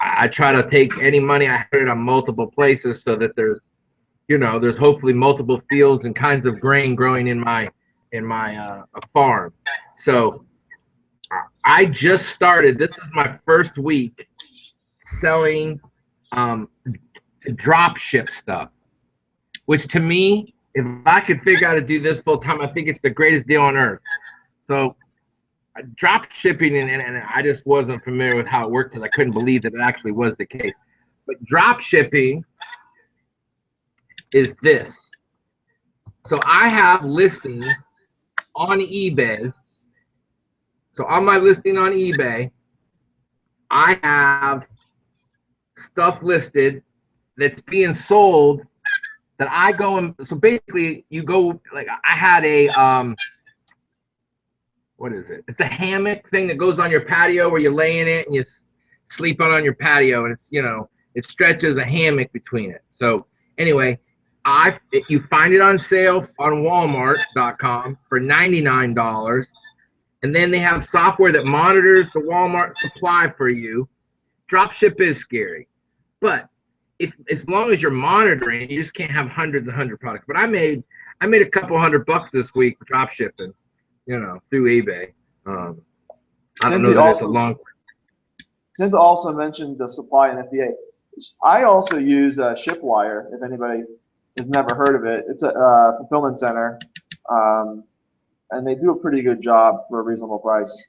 I try to take any money I earn on multiple places so that there's hopefully multiple fields and kinds of grain growing in my farm. So I just started. This is my first week selling drop ship stuff, which to me, if I could figure out how to do this full time, I think it's the greatest deal on earth. So drop shipping, and I just wasn't familiar with how it worked because I couldn't believe that it actually was the case. But drop shipping is this. So I have listings on eBay. So on my listing on eBay, I have stuff listed that's being sold that I go and so basically you go like I had a what is it? It's a hammock thing that goes on your patio where you lay in it and you sleep on your patio, and it's it stretches a hammock between it. So anyway, you find it on sale on Walmart.com for $99, and then they have software that monitors the Walmart supply for you. Drop ship is scary, but if as long as you're monitoring, you just can't have hundreds and hundred products. But I made a couple $100 this week for drop shipping, through eBay. I don't know that it's a long. Cynthia also mentioned the supply and FBA. I also use Shipwire. If anybody has never heard of it, it's a fulfillment center, and they do a pretty good job for a reasonable price.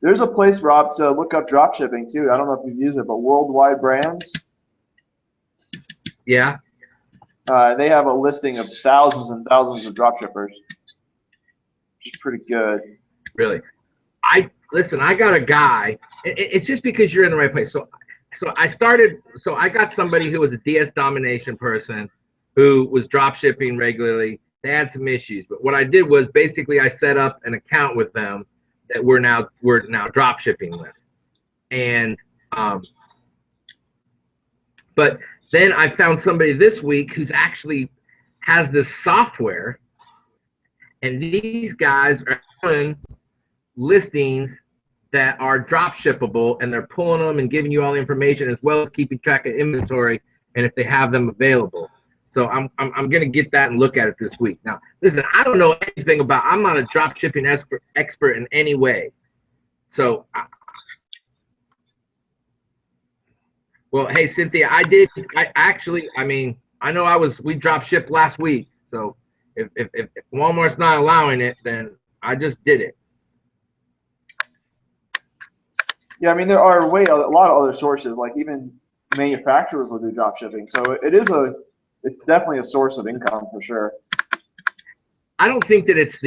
There's a place, Rob, to look up drop shipping too. I don't know if you've used it, but Worldwide Brands. Yeah. They have a listing of thousands and thousands of drop shippers, which is pretty good. Really? I got a guy. It's just because you're in the right place. So I got somebody who was a DS domination person who was drop shipping regularly. They had some issues, but what I did was basically I set up an account with them that we're now drop shipping with, and but then I found somebody this week who's actually has this software, and these guys are doing listings that are drop shippable, and they're pulling them and giving you all the information as well as keeping track of inventory and if they have them available. So I'm gonna get that and look at it this week. Now, listen, I don't know anything about. I'm not a drop shipping expert in any way. So, well, hey Cynthia, I know we drop shipped last week. So if Walmart's not allowing it, then I just did it. Yeah, I mean there are a lot of other sources, like even manufacturers will do drop shipping. So it's definitely a source of income for sure. I don't think that it's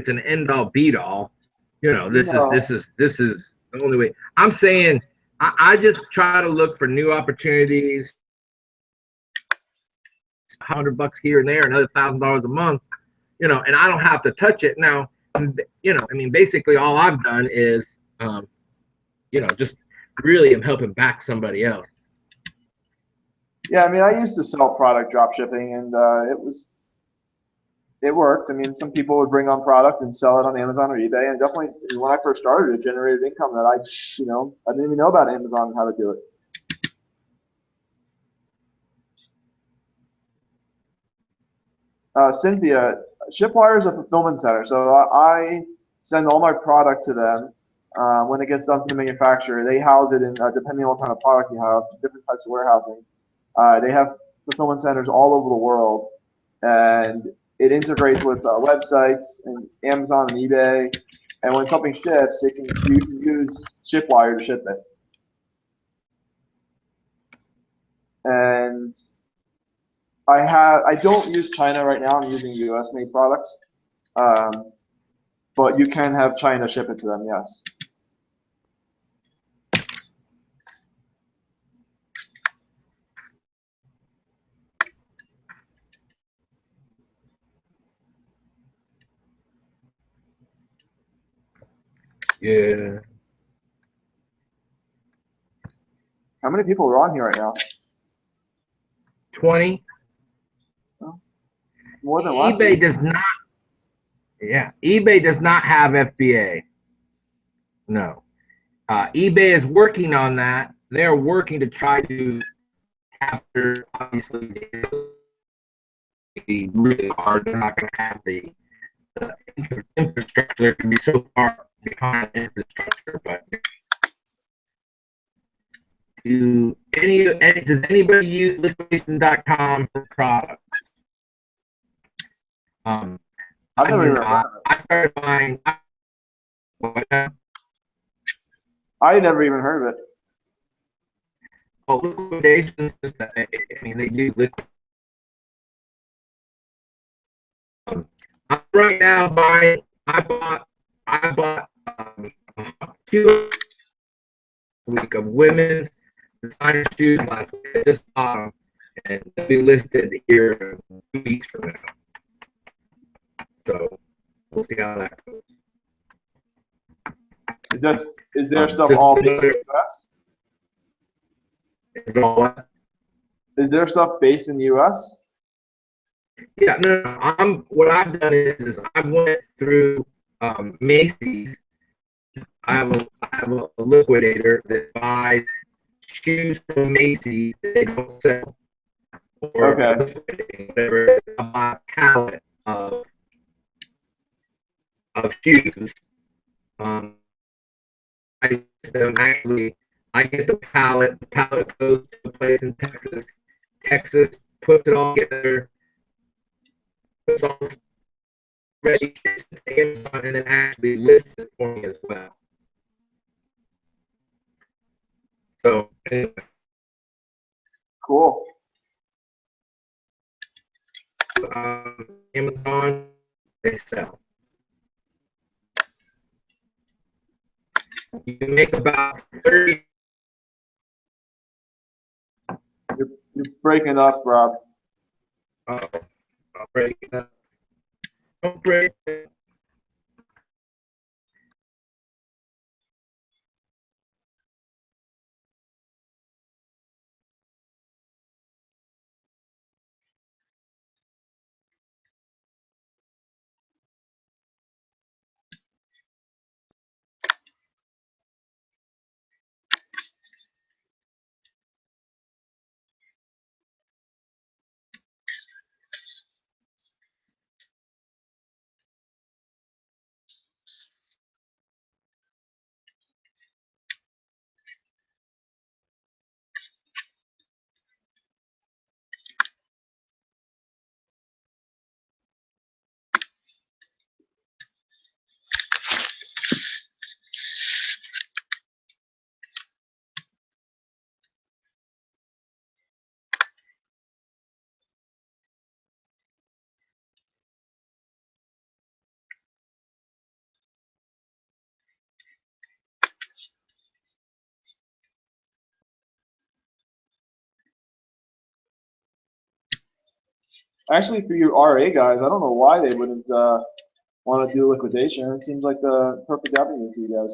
an end all beat all. This is the only way. I'm saying I just try to look for new opportunities. $100 here and there, another $1,000 a month, and I don't have to touch it now. Basically all I've done is, just really am helping back somebody else. Yeah, I mean, I used to sell product drop shipping, and it worked. I mean, some people would bring on product and sell it on Amazon or eBay, and definitely when I first started, it generated income that I didn't even know about Amazon and how to do it. Cynthia, Shipwire is a fulfillment center, so I send all my product to them. When it gets done from the manufacturer, they house it in, depending on what kind of product you have, different types of warehousing. They have fulfillment centers all over the world, and it integrates with websites and Amazon and eBay. And when something ships, you can use Shipwire to ship it. And I don't use China right now. I'm using U.S. made products, but you can have China ship it to them. Yes. Yeah. How many people are on here right now? 20. Oh, more than last eBay week. does not. Yeah, eBay does not have FBA. No. eBay is working on that. They're working to try to capture, obviously, really hard. They're not going to have the infrastructure. They're going to be so far behind infrastructure. But does anybody use liquidation.com for products? I've never even heard of it. I started buying. I never even heard of it. Oh, liquidation. I mean, they do liquid. Right now, I bought 2 week of women's designer shoes last week. I just bought them, and they'll be listed here 2 weeks from now. So we'll see how that goes. Is there stuff all based in the US? Is it all what? Is there stuff based in the US? Yeah, no, no. What I've done is I went through Macy's. I have a liquidator that buys shoes from Macy's that they don't sell or Okay. liquidating, whatever. I buy a pallet of shoes. Um, I them actually. I get the pallet. The pallet goes to a place in Texas. Texas puts it all together, puts all ready, ships it to Amazon, and then actually lists it for me as well. So anyway, Cool. Amazon, they sell. You can make about 30. You're breaking up, Rob. I'll break it up. Don't break it. Actually, for you RA guys, I don't know why they wouldn't want to do liquidation. It seems like the perfect avenue for you guys.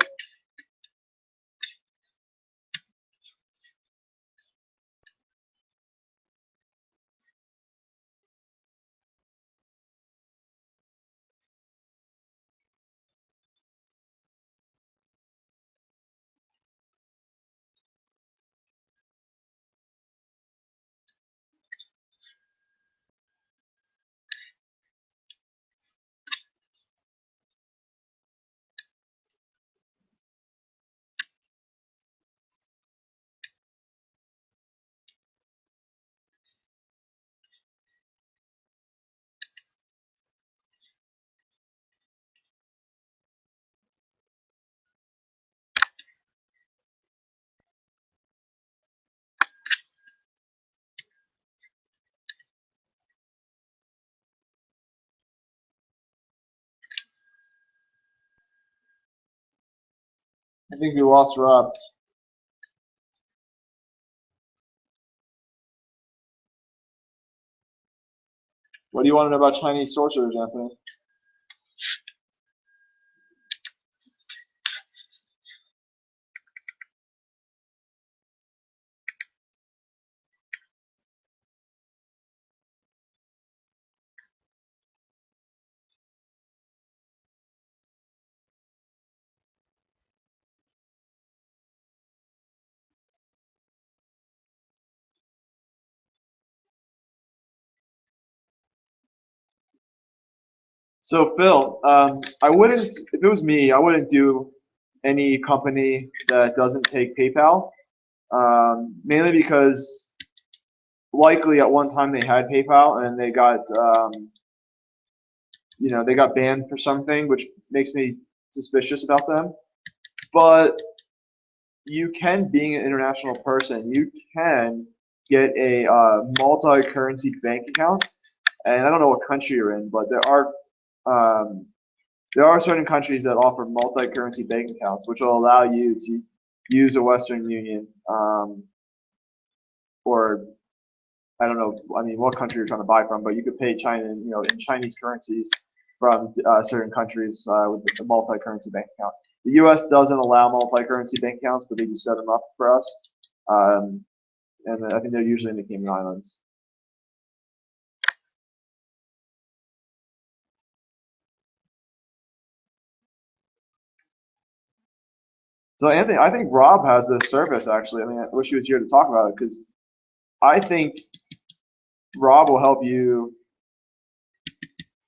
I think we lost Rob. What do you want to know about Chinese sorcerers, Anthony? So Phil, I wouldn't, if it was me, I wouldn't do any company that doesn't take PayPal, mainly because likely at one time they had PayPal and they got, they got banned for something, which makes me suspicious about them. But you can, being an international person, you can get a multi-currency bank account. And I don't know what country you're in, but um, there are certain countries that offer multi-currency bank accounts, which will allow you to use a Western Union or I don't know. I mean, what country you're trying to buy from, but you could pay China, in Chinese currencies from certain countries with the multi-currency bank account. The U.S. doesn't allow multi-currency bank accounts, but they just set them up for us, and I think they're usually in the Cayman Islands. So Anthony, I think Rob has this service actually. I mean, I wish he was here to talk about it because I think Rob will help you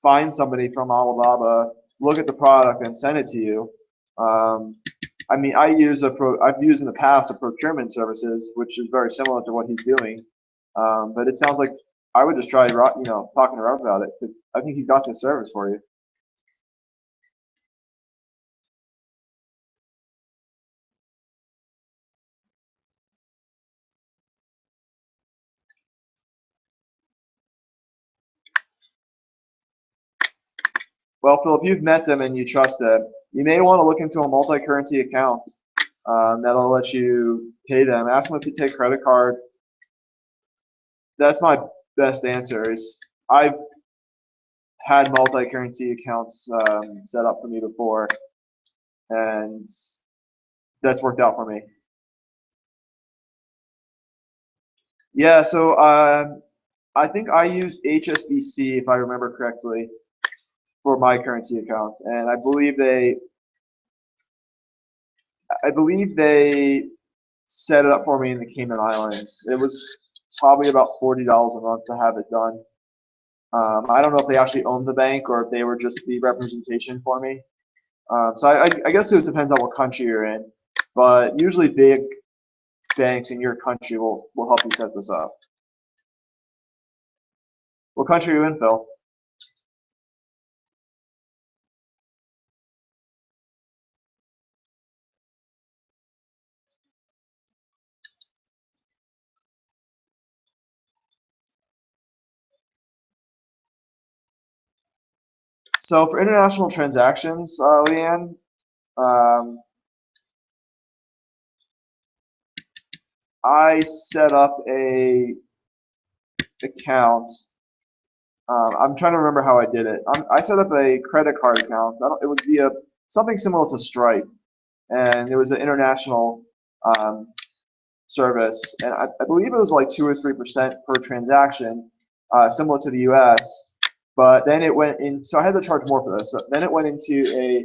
find somebody from Alibaba, look at the product, and send it to you. I mean, I've used in the past a procurement services, which is very similar to what he's doing. But it sounds like I would just try, talking to Rob about it because I think he's got this service for you. Well, Phil, if you've met them and you trust them, you may want to look into a multi-currency account that'll let you pay them. Ask them if they take credit card. That's my best answer. Is I've had multi-currency accounts set up for me before, and that's worked out for me. Yeah, so I think I used HSBC, if I remember correctly, for my currency accounts, and I believe they set it up for me in the Cayman Islands. It was probably about $40 a month to have it done. I don't know if they actually owned the bank or if they were just the representation for me. So I guess it depends on what country you're in, but usually big banks in your country will help you set this up. What country are you in, Phil? So for international transactions, Leanne, I set up a account. I'm trying to remember how I did it. I set up a credit card account. It would be something similar to Stripe, and it was an international service, and I believe it was like 2 or 3% per transaction, similar to the U.S. But then it went in, so I had to charge more for this. So then it went into a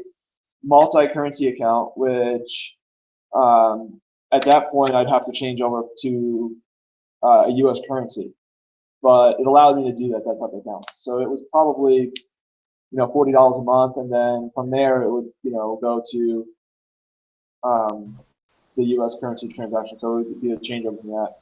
multi-currency account, which at that point I'd have to change over to a U.S. currency. But it allowed me to do that type of account. So it was probably $40 a month, and then from there it would go to the U.S. currency transaction. So it would be a changeover from that.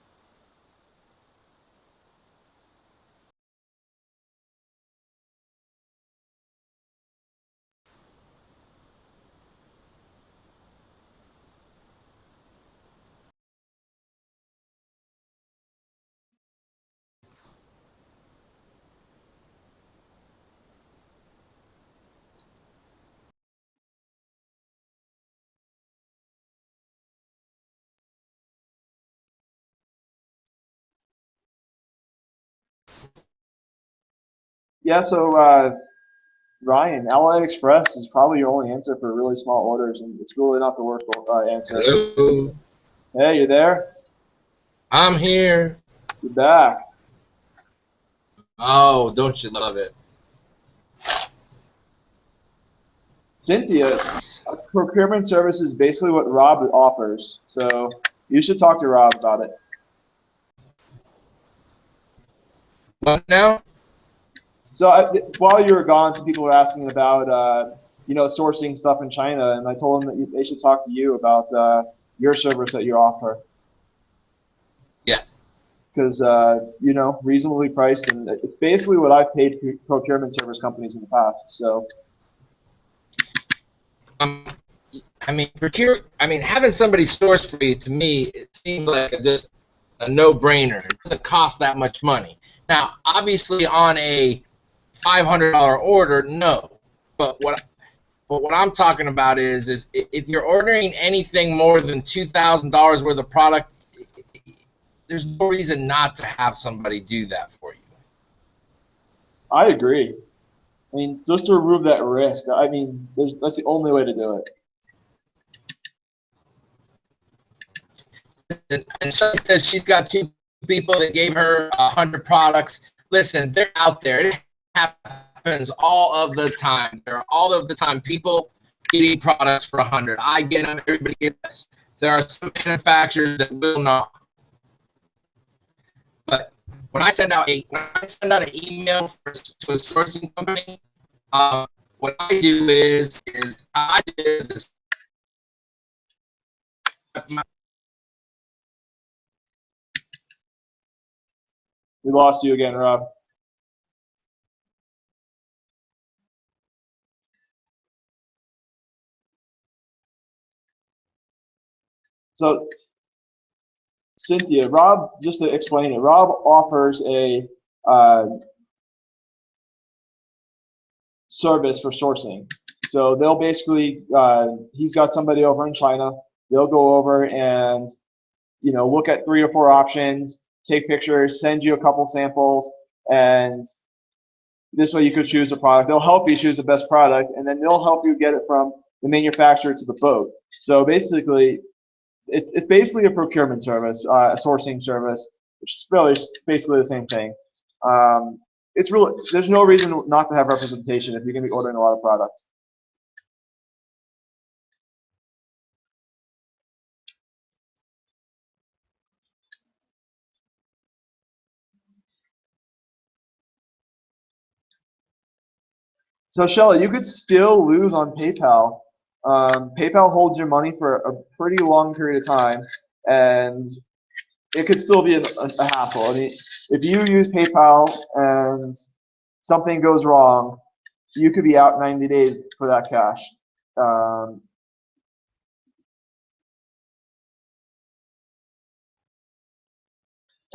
Yeah, so Ryan, LA Express is probably your only answer for really small orders, and it's really not the worst answer. Hello, Hey, you there? I'm here. You're back. Oh, don't you love it? Cynthia, procurement service is basically what Rob offers. So you should talk to Rob about it. What now? So while you were gone, some people were asking about sourcing stuff in China, and I told them that they should talk to you about your service that you offer. Yes. Because reasonably priced, and it's basically what I've paid procurement service companies in the past. So having somebody source for you, to me, it seems like just a no-brainer. It doesn't cost that much money. Now, obviously, on a $500 order, no. But what I'm talking about is if you're ordering anything more than $2,000 worth of product, there's no reason not to have somebody do that for you. I agree. I mean, just to remove that risk. I mean, that's the only way to do it. And she says she's got 2 people that gave her 100 products. Listen, they're out there. It happens all of the time. There are all of the time people eat products for 100. I get them. Everybody gets this. There are some manufacturers that will not. But when I send out an email to a sourcing company, what I do is We lost you again, Rob. So, Cynthia, Rob, just to explain it, Rob offers a service for sourcing. So they'll basically, he's got somebody over in China. They'll go over and, look at 3 or 4 options, take pictures, send you a couple samples, and this way you could choose a product. They'll help you choose the best product, and then they'll help you get it from the manufacturer to the boat. So basically, it's basically a procurement service, a sourcing service, which is really basically the same thing. It's really, there's no reason not to have representation if you're going to be ordering a lot of products. So Shelly, you could still lose on PayPal. PayPal holds your money for a pretty long period of time, and it could still be a hassle. I mean, if you use PayPal and something goes wrong, you could be out 90 days for that cash.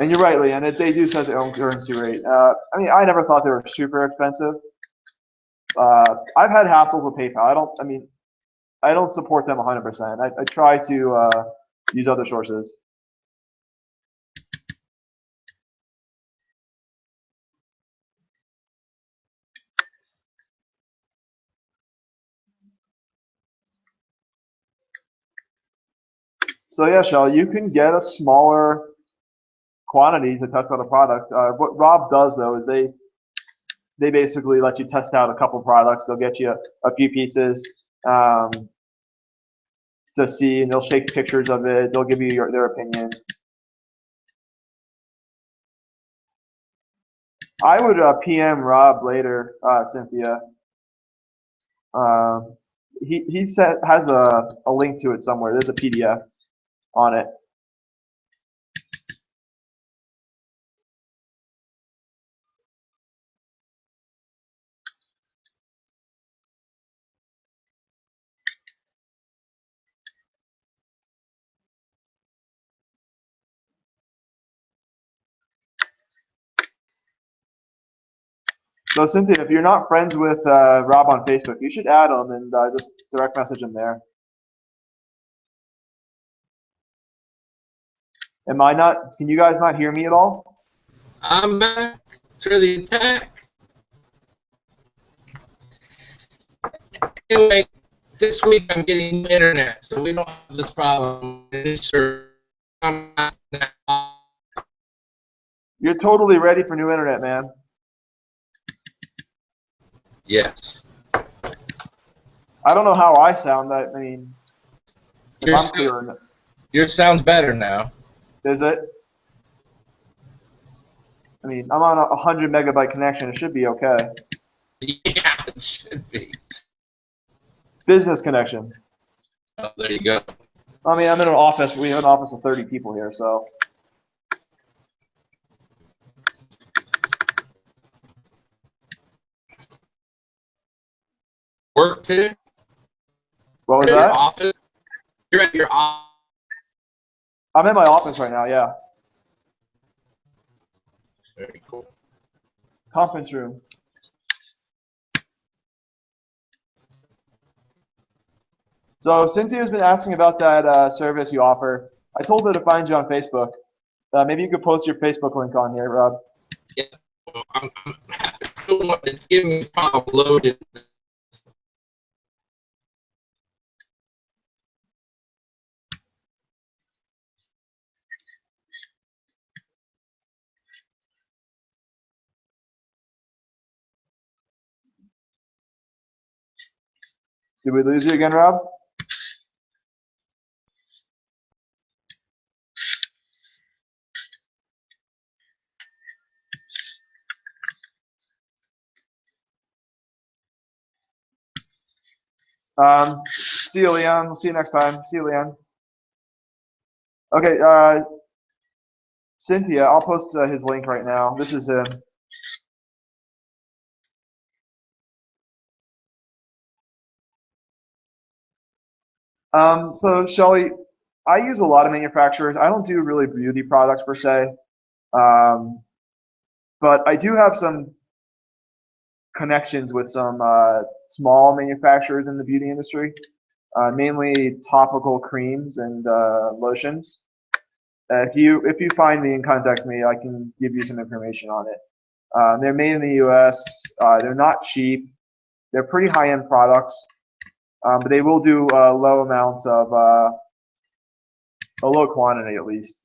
And you're right, Leanne, they do set their own currency rate. I mean, I never thought they were super expensive. I've had hassles with PayPal. I don't support them 100%. I try to use other sources. So yeah, Shell, you can get a smaller quantity to test out a product. What Rob does though is they basically let you test out a couple products. They'll get you a few pieces to see, and they'll take pictures of it. They'll give you their opinion. I would PM Rob later, Cynthia. He has a link to it somewhere. There's a PDF on it. So Cynthia, if you're not friends with Rob on Facebook, you should add him and just direct message him there. Am I not? Can you guys not hear me at all? I'm back to the attack. Anyway, this week I'm getting internet, so we don't have this problem. You're totally ready for new internet, man. Yes. I don't know how I sound. I mean, if I'm clear. Yours sounds better now. Is it? I mean, I'm on a 100 megabyte connection. It should be okay. Yeah, it should be. Business connection. Oh, there you go. I mean, I'm in an office. We have an office of 30 people here, so. Work too? What was that? Your office? You're at your office. I'm in my office right now, yeah. Very cool. Conference room. So Cynthia's been asking about that service you offer. I told her to find you on Facebook. Maybe you could post your Facebook link on here, Rob. Yeah. Well, it's giving me a problem loaded. Did we lose you again, Rob? See you, Leon. We'll see you next time. See you, Leon. Okay, Cynthia, I'll post his link right now. This is him. So Shelly, I use a lot of manufacturers. I don't do really beauty products per se, but I do have some connections with some small manufacturers in the beauty industry, mainly topical creams and lotions. If you find me and contact me, I can give you some information on it. They're made in the U.S. They're not cheap. They're pretty high-end products, but they will do low amounts of a low quantity at least.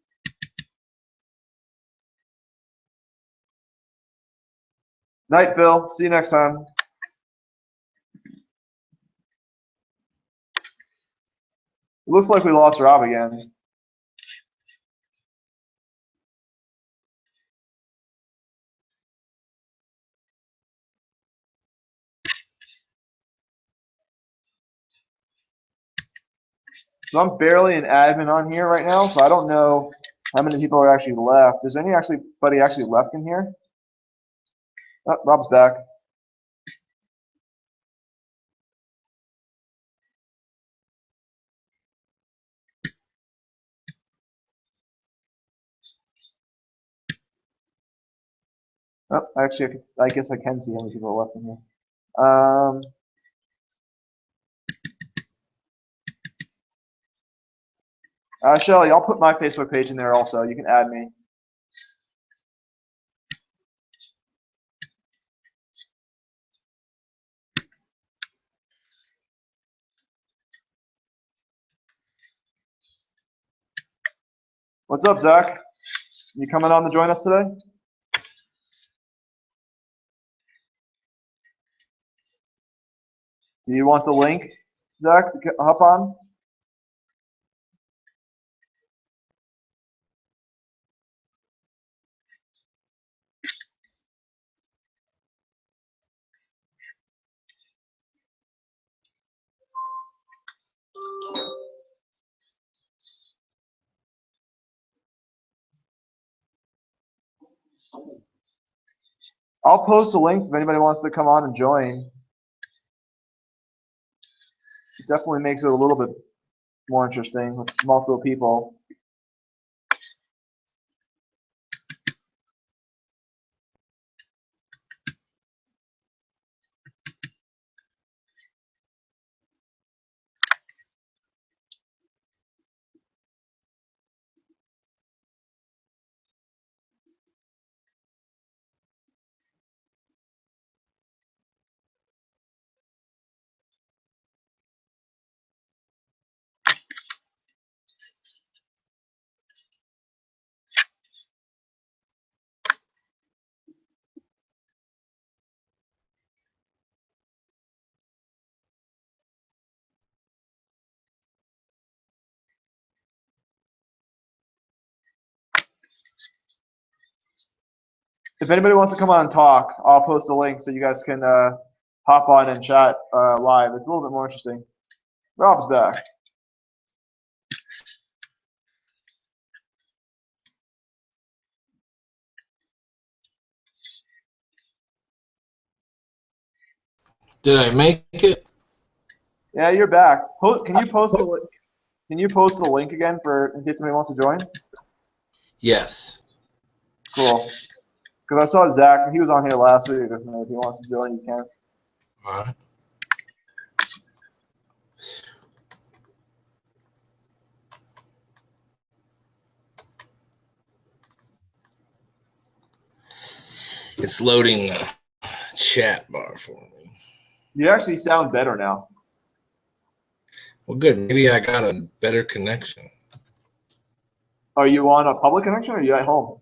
Night, Phil. See you next time. It looks like we lost Rob again. So I'm barely an admin on here right now, so I don't know how many people are actually left. Is anybody actually left in here? Oh, Rob's back. Oh, actually, I guess I can see how many people are left in here. Shelly, I'll put my Facebook page in there also. You can add me. What's up, Zach? You coming on to join us today? Do you want the link, Zach, to hop on? I'll post a link if anybody wants to come on and join. It definitely makes it a little bit more interesting with multiple people. If anybody wants to come on and talk, I'll post a link so you guys can hop on and chat live. It's a little bit more interesting. Rob's back. Did I make it? Yeah, you're back. Can you post the link? Can you post the link again for in case somebody wants to join? Yes. Cool. Because I saw Zach. He was on here last week. If he wants to join, he can. All right. It's loading the chat bar for me. You actually sound better now. Well, good. Maybe I got a better connection. Are you on a public connection or are you at home?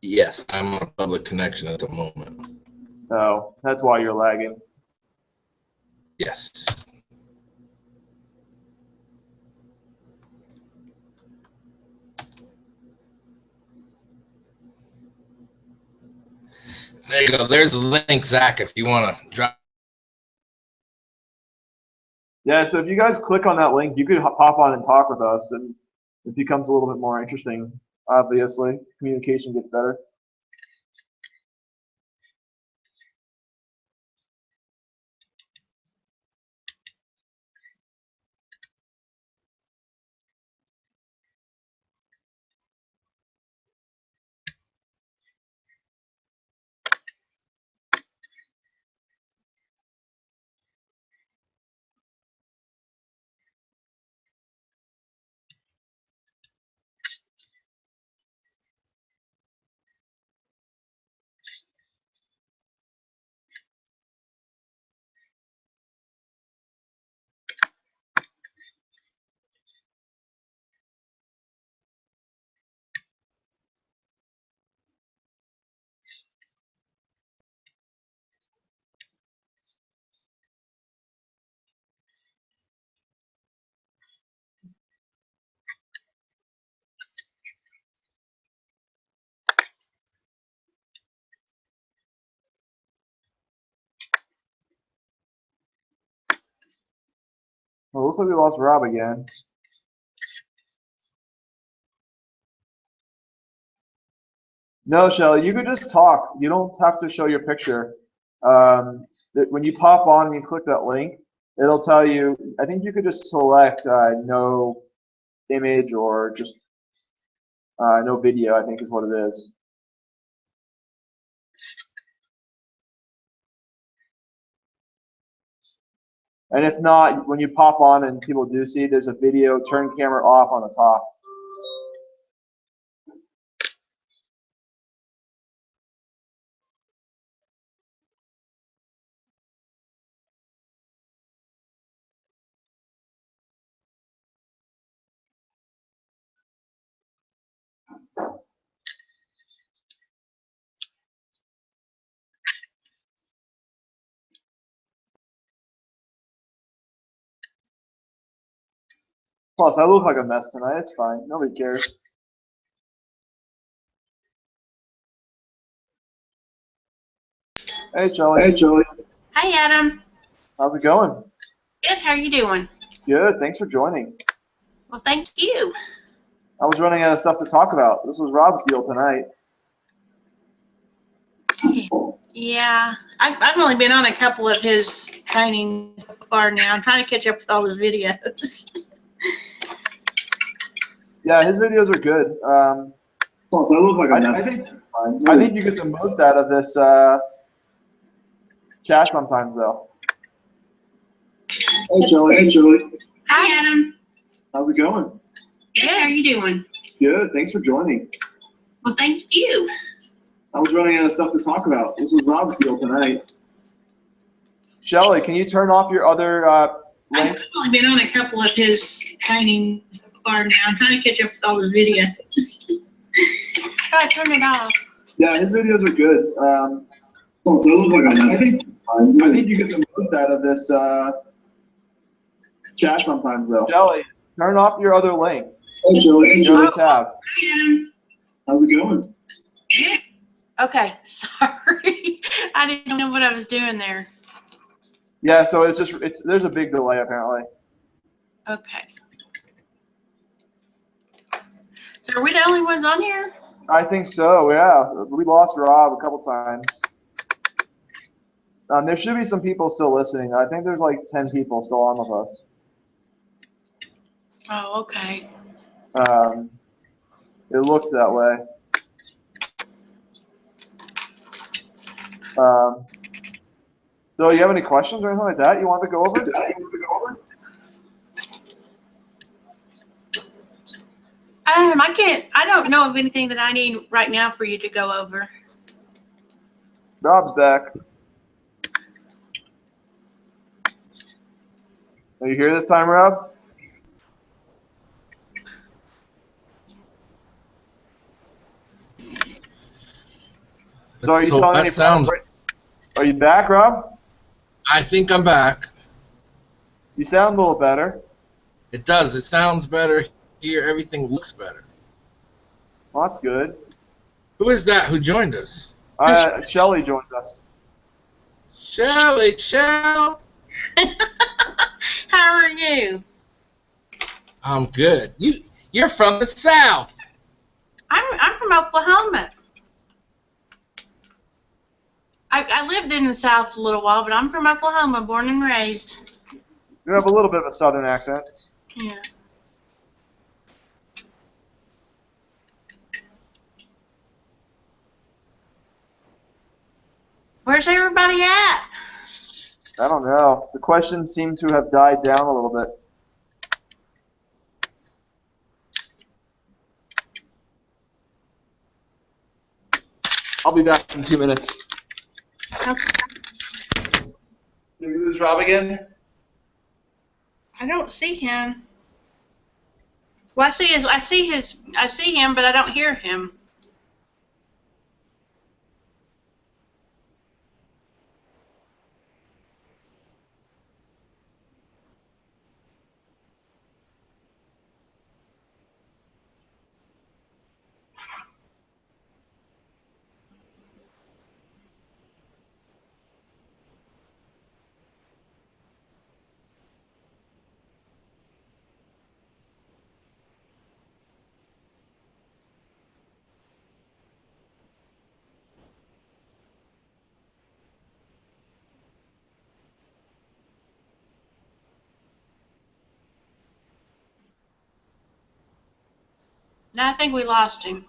Yes, I'm on a public connection at the moment. Oh, that's why you're lagging. Yes. There you go. There's the link, Zach, if you want to drop. Yeah, so if you guys click on that link, you could pop on and talk with us, and it becomes a little bit more interesting, obviously. Communication gets better. Well, looks like we lost Rob again. No, Shelly, you could just talk. You don't have to show your picture. When you pop on and you click that link, it'll tell you, I think you could just select no image or just no video, I think is what it is. And if not, when you pop on and people do see, there's a video, turn camera off on the top. Plus, I look like a mess tonight. It's fine. Nobody cares. Hey, Shelly. Hey, Shelly. Hi, Adam. How's it going? Good. How are you doing? Good. Thanks for joining. Well, thank you. I was running out of stuff to talk about. This was Rob's deal tonight. Yeah, I've only been on a couple of his paintings so far now. I'm trying to catch up with all his videos. Yeah, his videos are good. Plus, I look like I think you get the most out of this chat sometimes, though. Hey, Shelly. Hey, Shelly. Hi, Adam. How's it going? Good. How are you doing? Good. Thanks for joining. Well, thank you. I was running out of stuff to talk about. This was Rob's deal tonight. Shelly, can you turn off your other link? I've only been on a couple of his paintings so far now. I'm trying to catch up with all his videos. How do I turn it off? Yeah, his videos are good. So it looks like I think you get the most out of this chat sometimes, though. Shelly, turn off your other link. Hey, Shelly. Hey, Shelly. Tab. Hi, Adam. How's it going? Yeah. Okay, sorry. I didn't know what I was doing there. Yeah, so there's a big delay apparently. Okay. So are we the only ones on here? I think so, yeah. We lost Rob a couple times. There should be some people still listening. I think there's like 10 people still on with us. Oh, okay. It looks that way. So you have any questions or anything like that you want to go over? I don't know of anything that I need right now for you to go over. Rob's back. Are you here this time, Rob? So are you selling any products? Are you back, Rob? I think I'm back. You sound a little better. It does. It sounds better here. Everything looks better. Well, that's good. Who is that who joined us? Shelly joined us. Shelly, Shell. How are you? I'm good. You're from the South. I'm from Oklahoma. I lived in the South a little while, but I'm from Oklahoma, born and raised. You have a little bit of a southern accent. Yeah. Where's everybody at? I don't know. The questions seem to have died down a little bit. I'll be back in 2 minutes. Okay. Did we lose Rob again? I don't see him. Well, I see him, but I don't hear him. No, I think we lost him.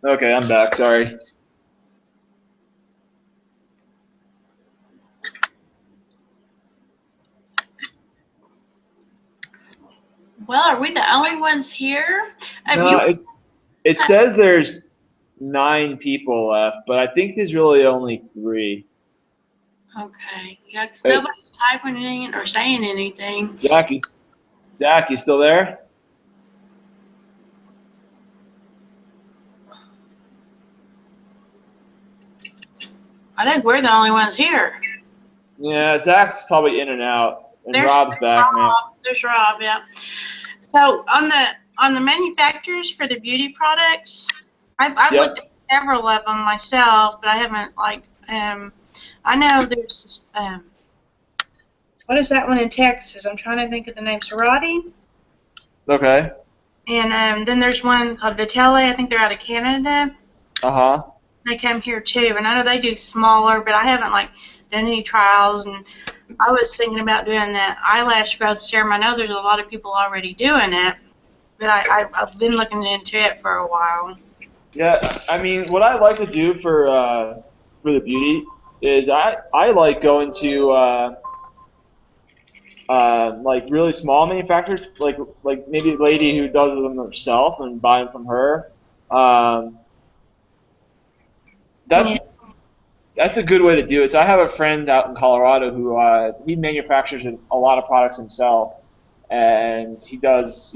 Okay, I'm back. Sorry. Well, are we the only ones here? No, it says there's 9 people left, but I think there's really only 3. Okay. Yeah, 'cause nobody's typing in or saying anything. Zach, you still there? I think we're the only ones here. Yeah, Zach's probably in and out, and There's Rob's back now. Rob. There's Rob, yeah. So on the manufacturers for the beauty products, I've Yep. looked at several of them myself, but I haven't I know there's what is that one in Texas? I'm trying to think of the name. Cerati. Okay. And then there's one called Vitale. I think they're out of Canada. Uh-huh. They come here too, and I know they do smaller, but I haven't done any trials. And I was thinking about doing that eyelash growth serum. I know there's a lot of people already doing it, but I've been looking into it for a while. Yeah, I mean, what I like to do for the beauty is I like going to like really small manufacturers, like maybe a lady who does them herself and buy them from her. That's a good way to do it. So I have a friend out in Colorado who he manufactures a lot of products himself, and he does,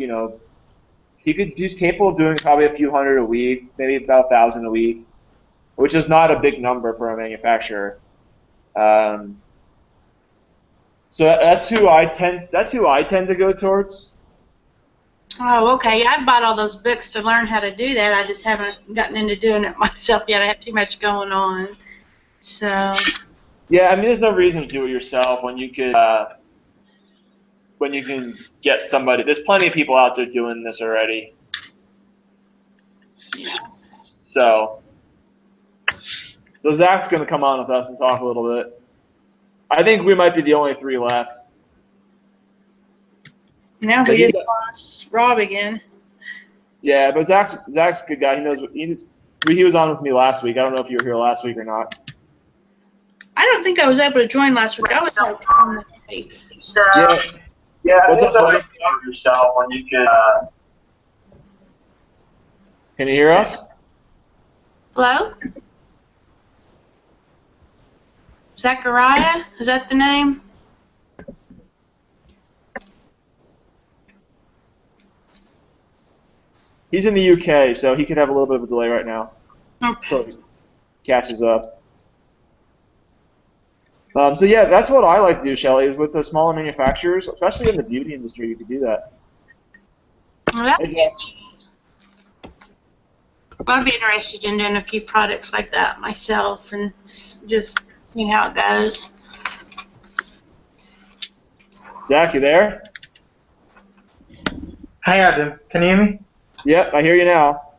he's capable of doing probably a few hundred a week, maybe about 1,000 a week, which is not a big number for a manufacturer. So that's who I tend to go towards. Oh, okay. Yeah, I've bought all those books to learn how to do that. I just haven't gotten into doing it myself yet. I have too much going on. So. Yeah, I mean, there's no reason to do it yourself when you could when you can get somebody. There's plenty of people out there doing this already. So Zach's going to come on with us and talk a little bit. I think we might be the only three left. Now we just lost Rob again. Yeah, but Zach's a good guy. He knows what he was on with me last week. I don't know if you were here last week or not. I don't think I was able to join last week. I was out of town this week. Yeah. What's up, buddy? Yourself when you can. Can you hear us? Hello? Zachariah? Is that the name? He's in the UK, so he could have a little bit of a delay right now. Okay. So he catches up. So yeah, that's what I like to do, Shelly, is with the smaller manufacturers, especially in the beauty industry, you can do that. Well, I'd be interested in doing a few products like that myself and just seeing how it goes. Zach, you there? Hi Adam, can you hear me? Yep, I hear you now.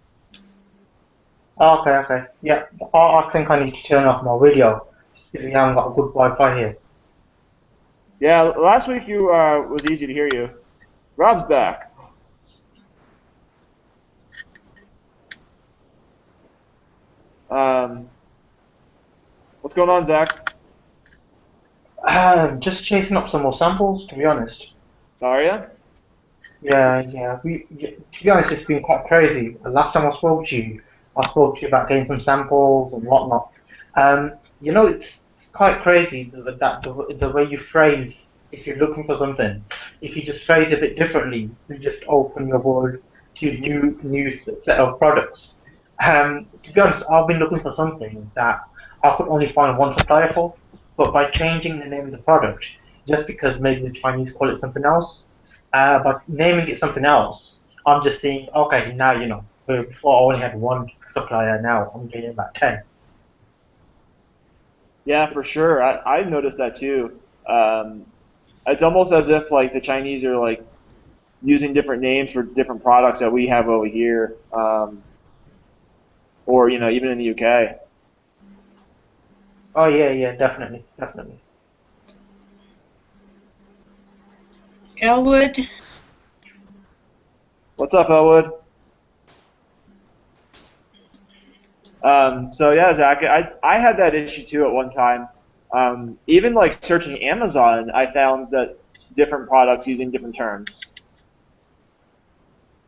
Okay. Yeah, I think I need to turn off my video if you haven't got a good Wi-Fi here. Yeah, last week you was easy to hear you. Rob's back. What's going on, Zach? Just chasing up some more samples, to be honest. Are you? Yeah. To be honest, it's been quite crazy. The last time I spoke to you about getting some samples and whatnot. It's quite crazy that the way you phrase, if you're looking for something, if you just phrase it a bit differently, you just open your world to a new set of products. To be honest, I've been looking for something that I could only find one supplier for, but by changing the name of the product, just because maybe the Chinese call it something else, by naming it something else, I'm just saying, okay, now before I only had one supplier, now I'm getting about 10. Yeah, for sure. I've noticed that too. It's almost as if like the Chinese are like using different names for different products that we have over here, or even in the UK. Oh yeah, definitely. Elwood? What's up, Elwood? So yeah, Zach, I had that issue too at one time. Even like searching Amazon, I found that different products using different terms.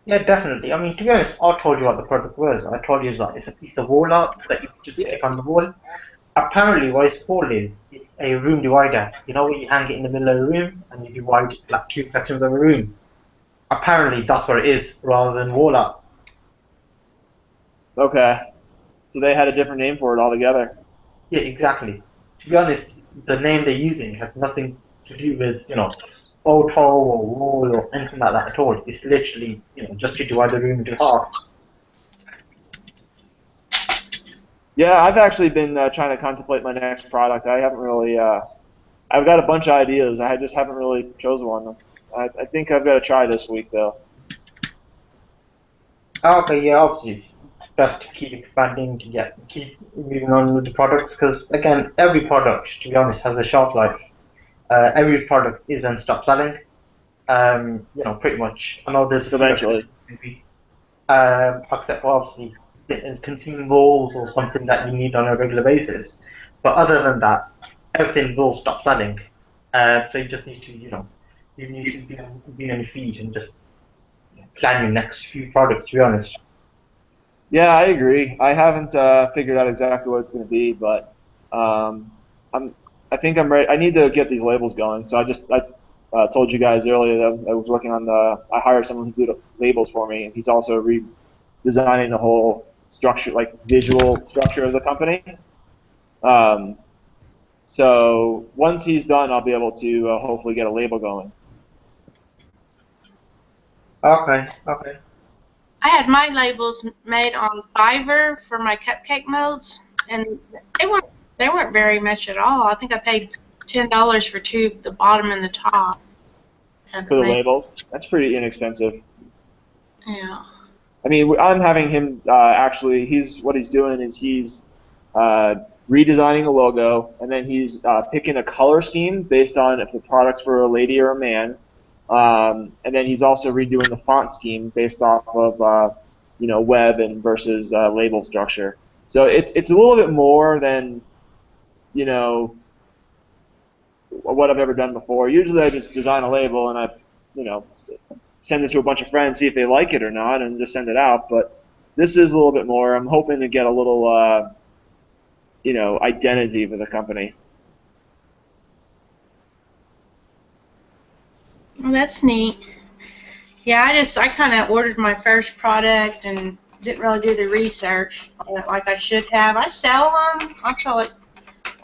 Yeah, definitely. I mean, to be honest, I told you what the product was. I told you it's a piece of wall art that you just stick on the wall. Apparently, what it's called is it's a room divider. You know when you hang it in the middle of the room and you divide like two sections of a room. Apparently, that's what it is, rather than wall art. Okay, so they had a different name for it altogether. Yeah, exactly. To be honest, the name they're using has nothing to do with photo or wall or anything like that at all. It's literally just to divide the room into half. Yeah, I've actually been trying to contemplate my next product. I haven't really. I've got a bunch of ideas. I just haven't really chosen one. I think I've got to try this week though. Okay, yeah, obviously it's best to keep expanding to keep moving on with the products because again, every product, to be honest, has a shelf life. Every product is then stop selling. Pretty much. I know there's a few Eventually. maybe, except for obviously consumables or something that you need on a regular basis. But other than that, everything will stop selling. So you just need to, you need to be on your feet and just plan your next few products. To be honest. Yeah, I agree. I haven't figured out exactly what it's going to be, but I think I'm ready. I need to get these labels going. So I told you guys earlier that I was working on I hired someone to do the labels for me, and he's also redesigning the whole structure, like visual structure of the company. So once he's done, I'll be able to hopefully get a label going. Okay. I had my labels made on Fiverr for my cupcake molds, and they weren't very much at all. I think I paid $10 for two, the bottom and the top. Have for it the made. labels. That's pretty inexpensive. Yeah. I mean, I'm having him actually. What he's doing is he's redesigning the logo, and then he's picking a color scheme based on if the product's for a lady or a man, and then he's also redoing the font scheme based off of web and versus label structure. So it's a little bit more than you know what I've ever done before. Usually, I just design a label and I send it to a bunch of friends, see if they like it or not, and just send it out. But this is a little bit more. I'm hoping to get a little, identity for the company. Well, that's neat. Yeah, I kind of ordered my first product and didn't really do the research like I should have. I sell them.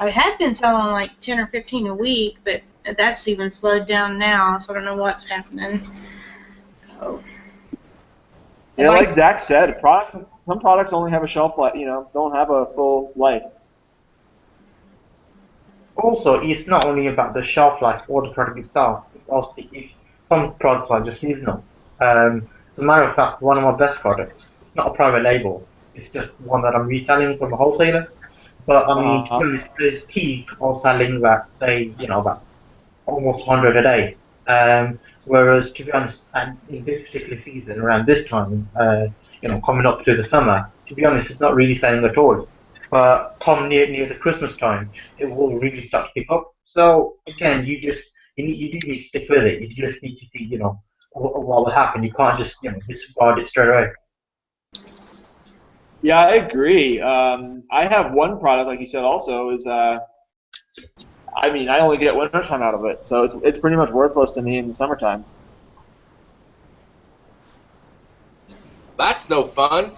I had been selling like 10 or 15 a week, but that's even slowed down now, so I don't know what's happening. So, Yeah, like Zach said, some products only have a shelf life, don't have a full life. Also, it's not only about the shelf life or the product itself. It's also if some products are just seasonal. As a matter of fact, one of my best products, it's not a private label. It's just one that I'm reselling from a wholesaler. But I mean, to be Uh-huh. honest, there's peak of selling that, say, about almost 100 a day. Whereas, to be honest, and in this particular season, around this time, coming up to the summer, to be honest, it's not really selling at all. But come near the Christmas time, it will really start to pick up. So again, you do need to stick with it. You just need to see, what will happen. You can't just disregard it straight away. Yeah, I agree. I have one product, like you said, also is I mean, I only get wintertime out of it, so it's pretty much worthless to me in the summertime. That's no fun.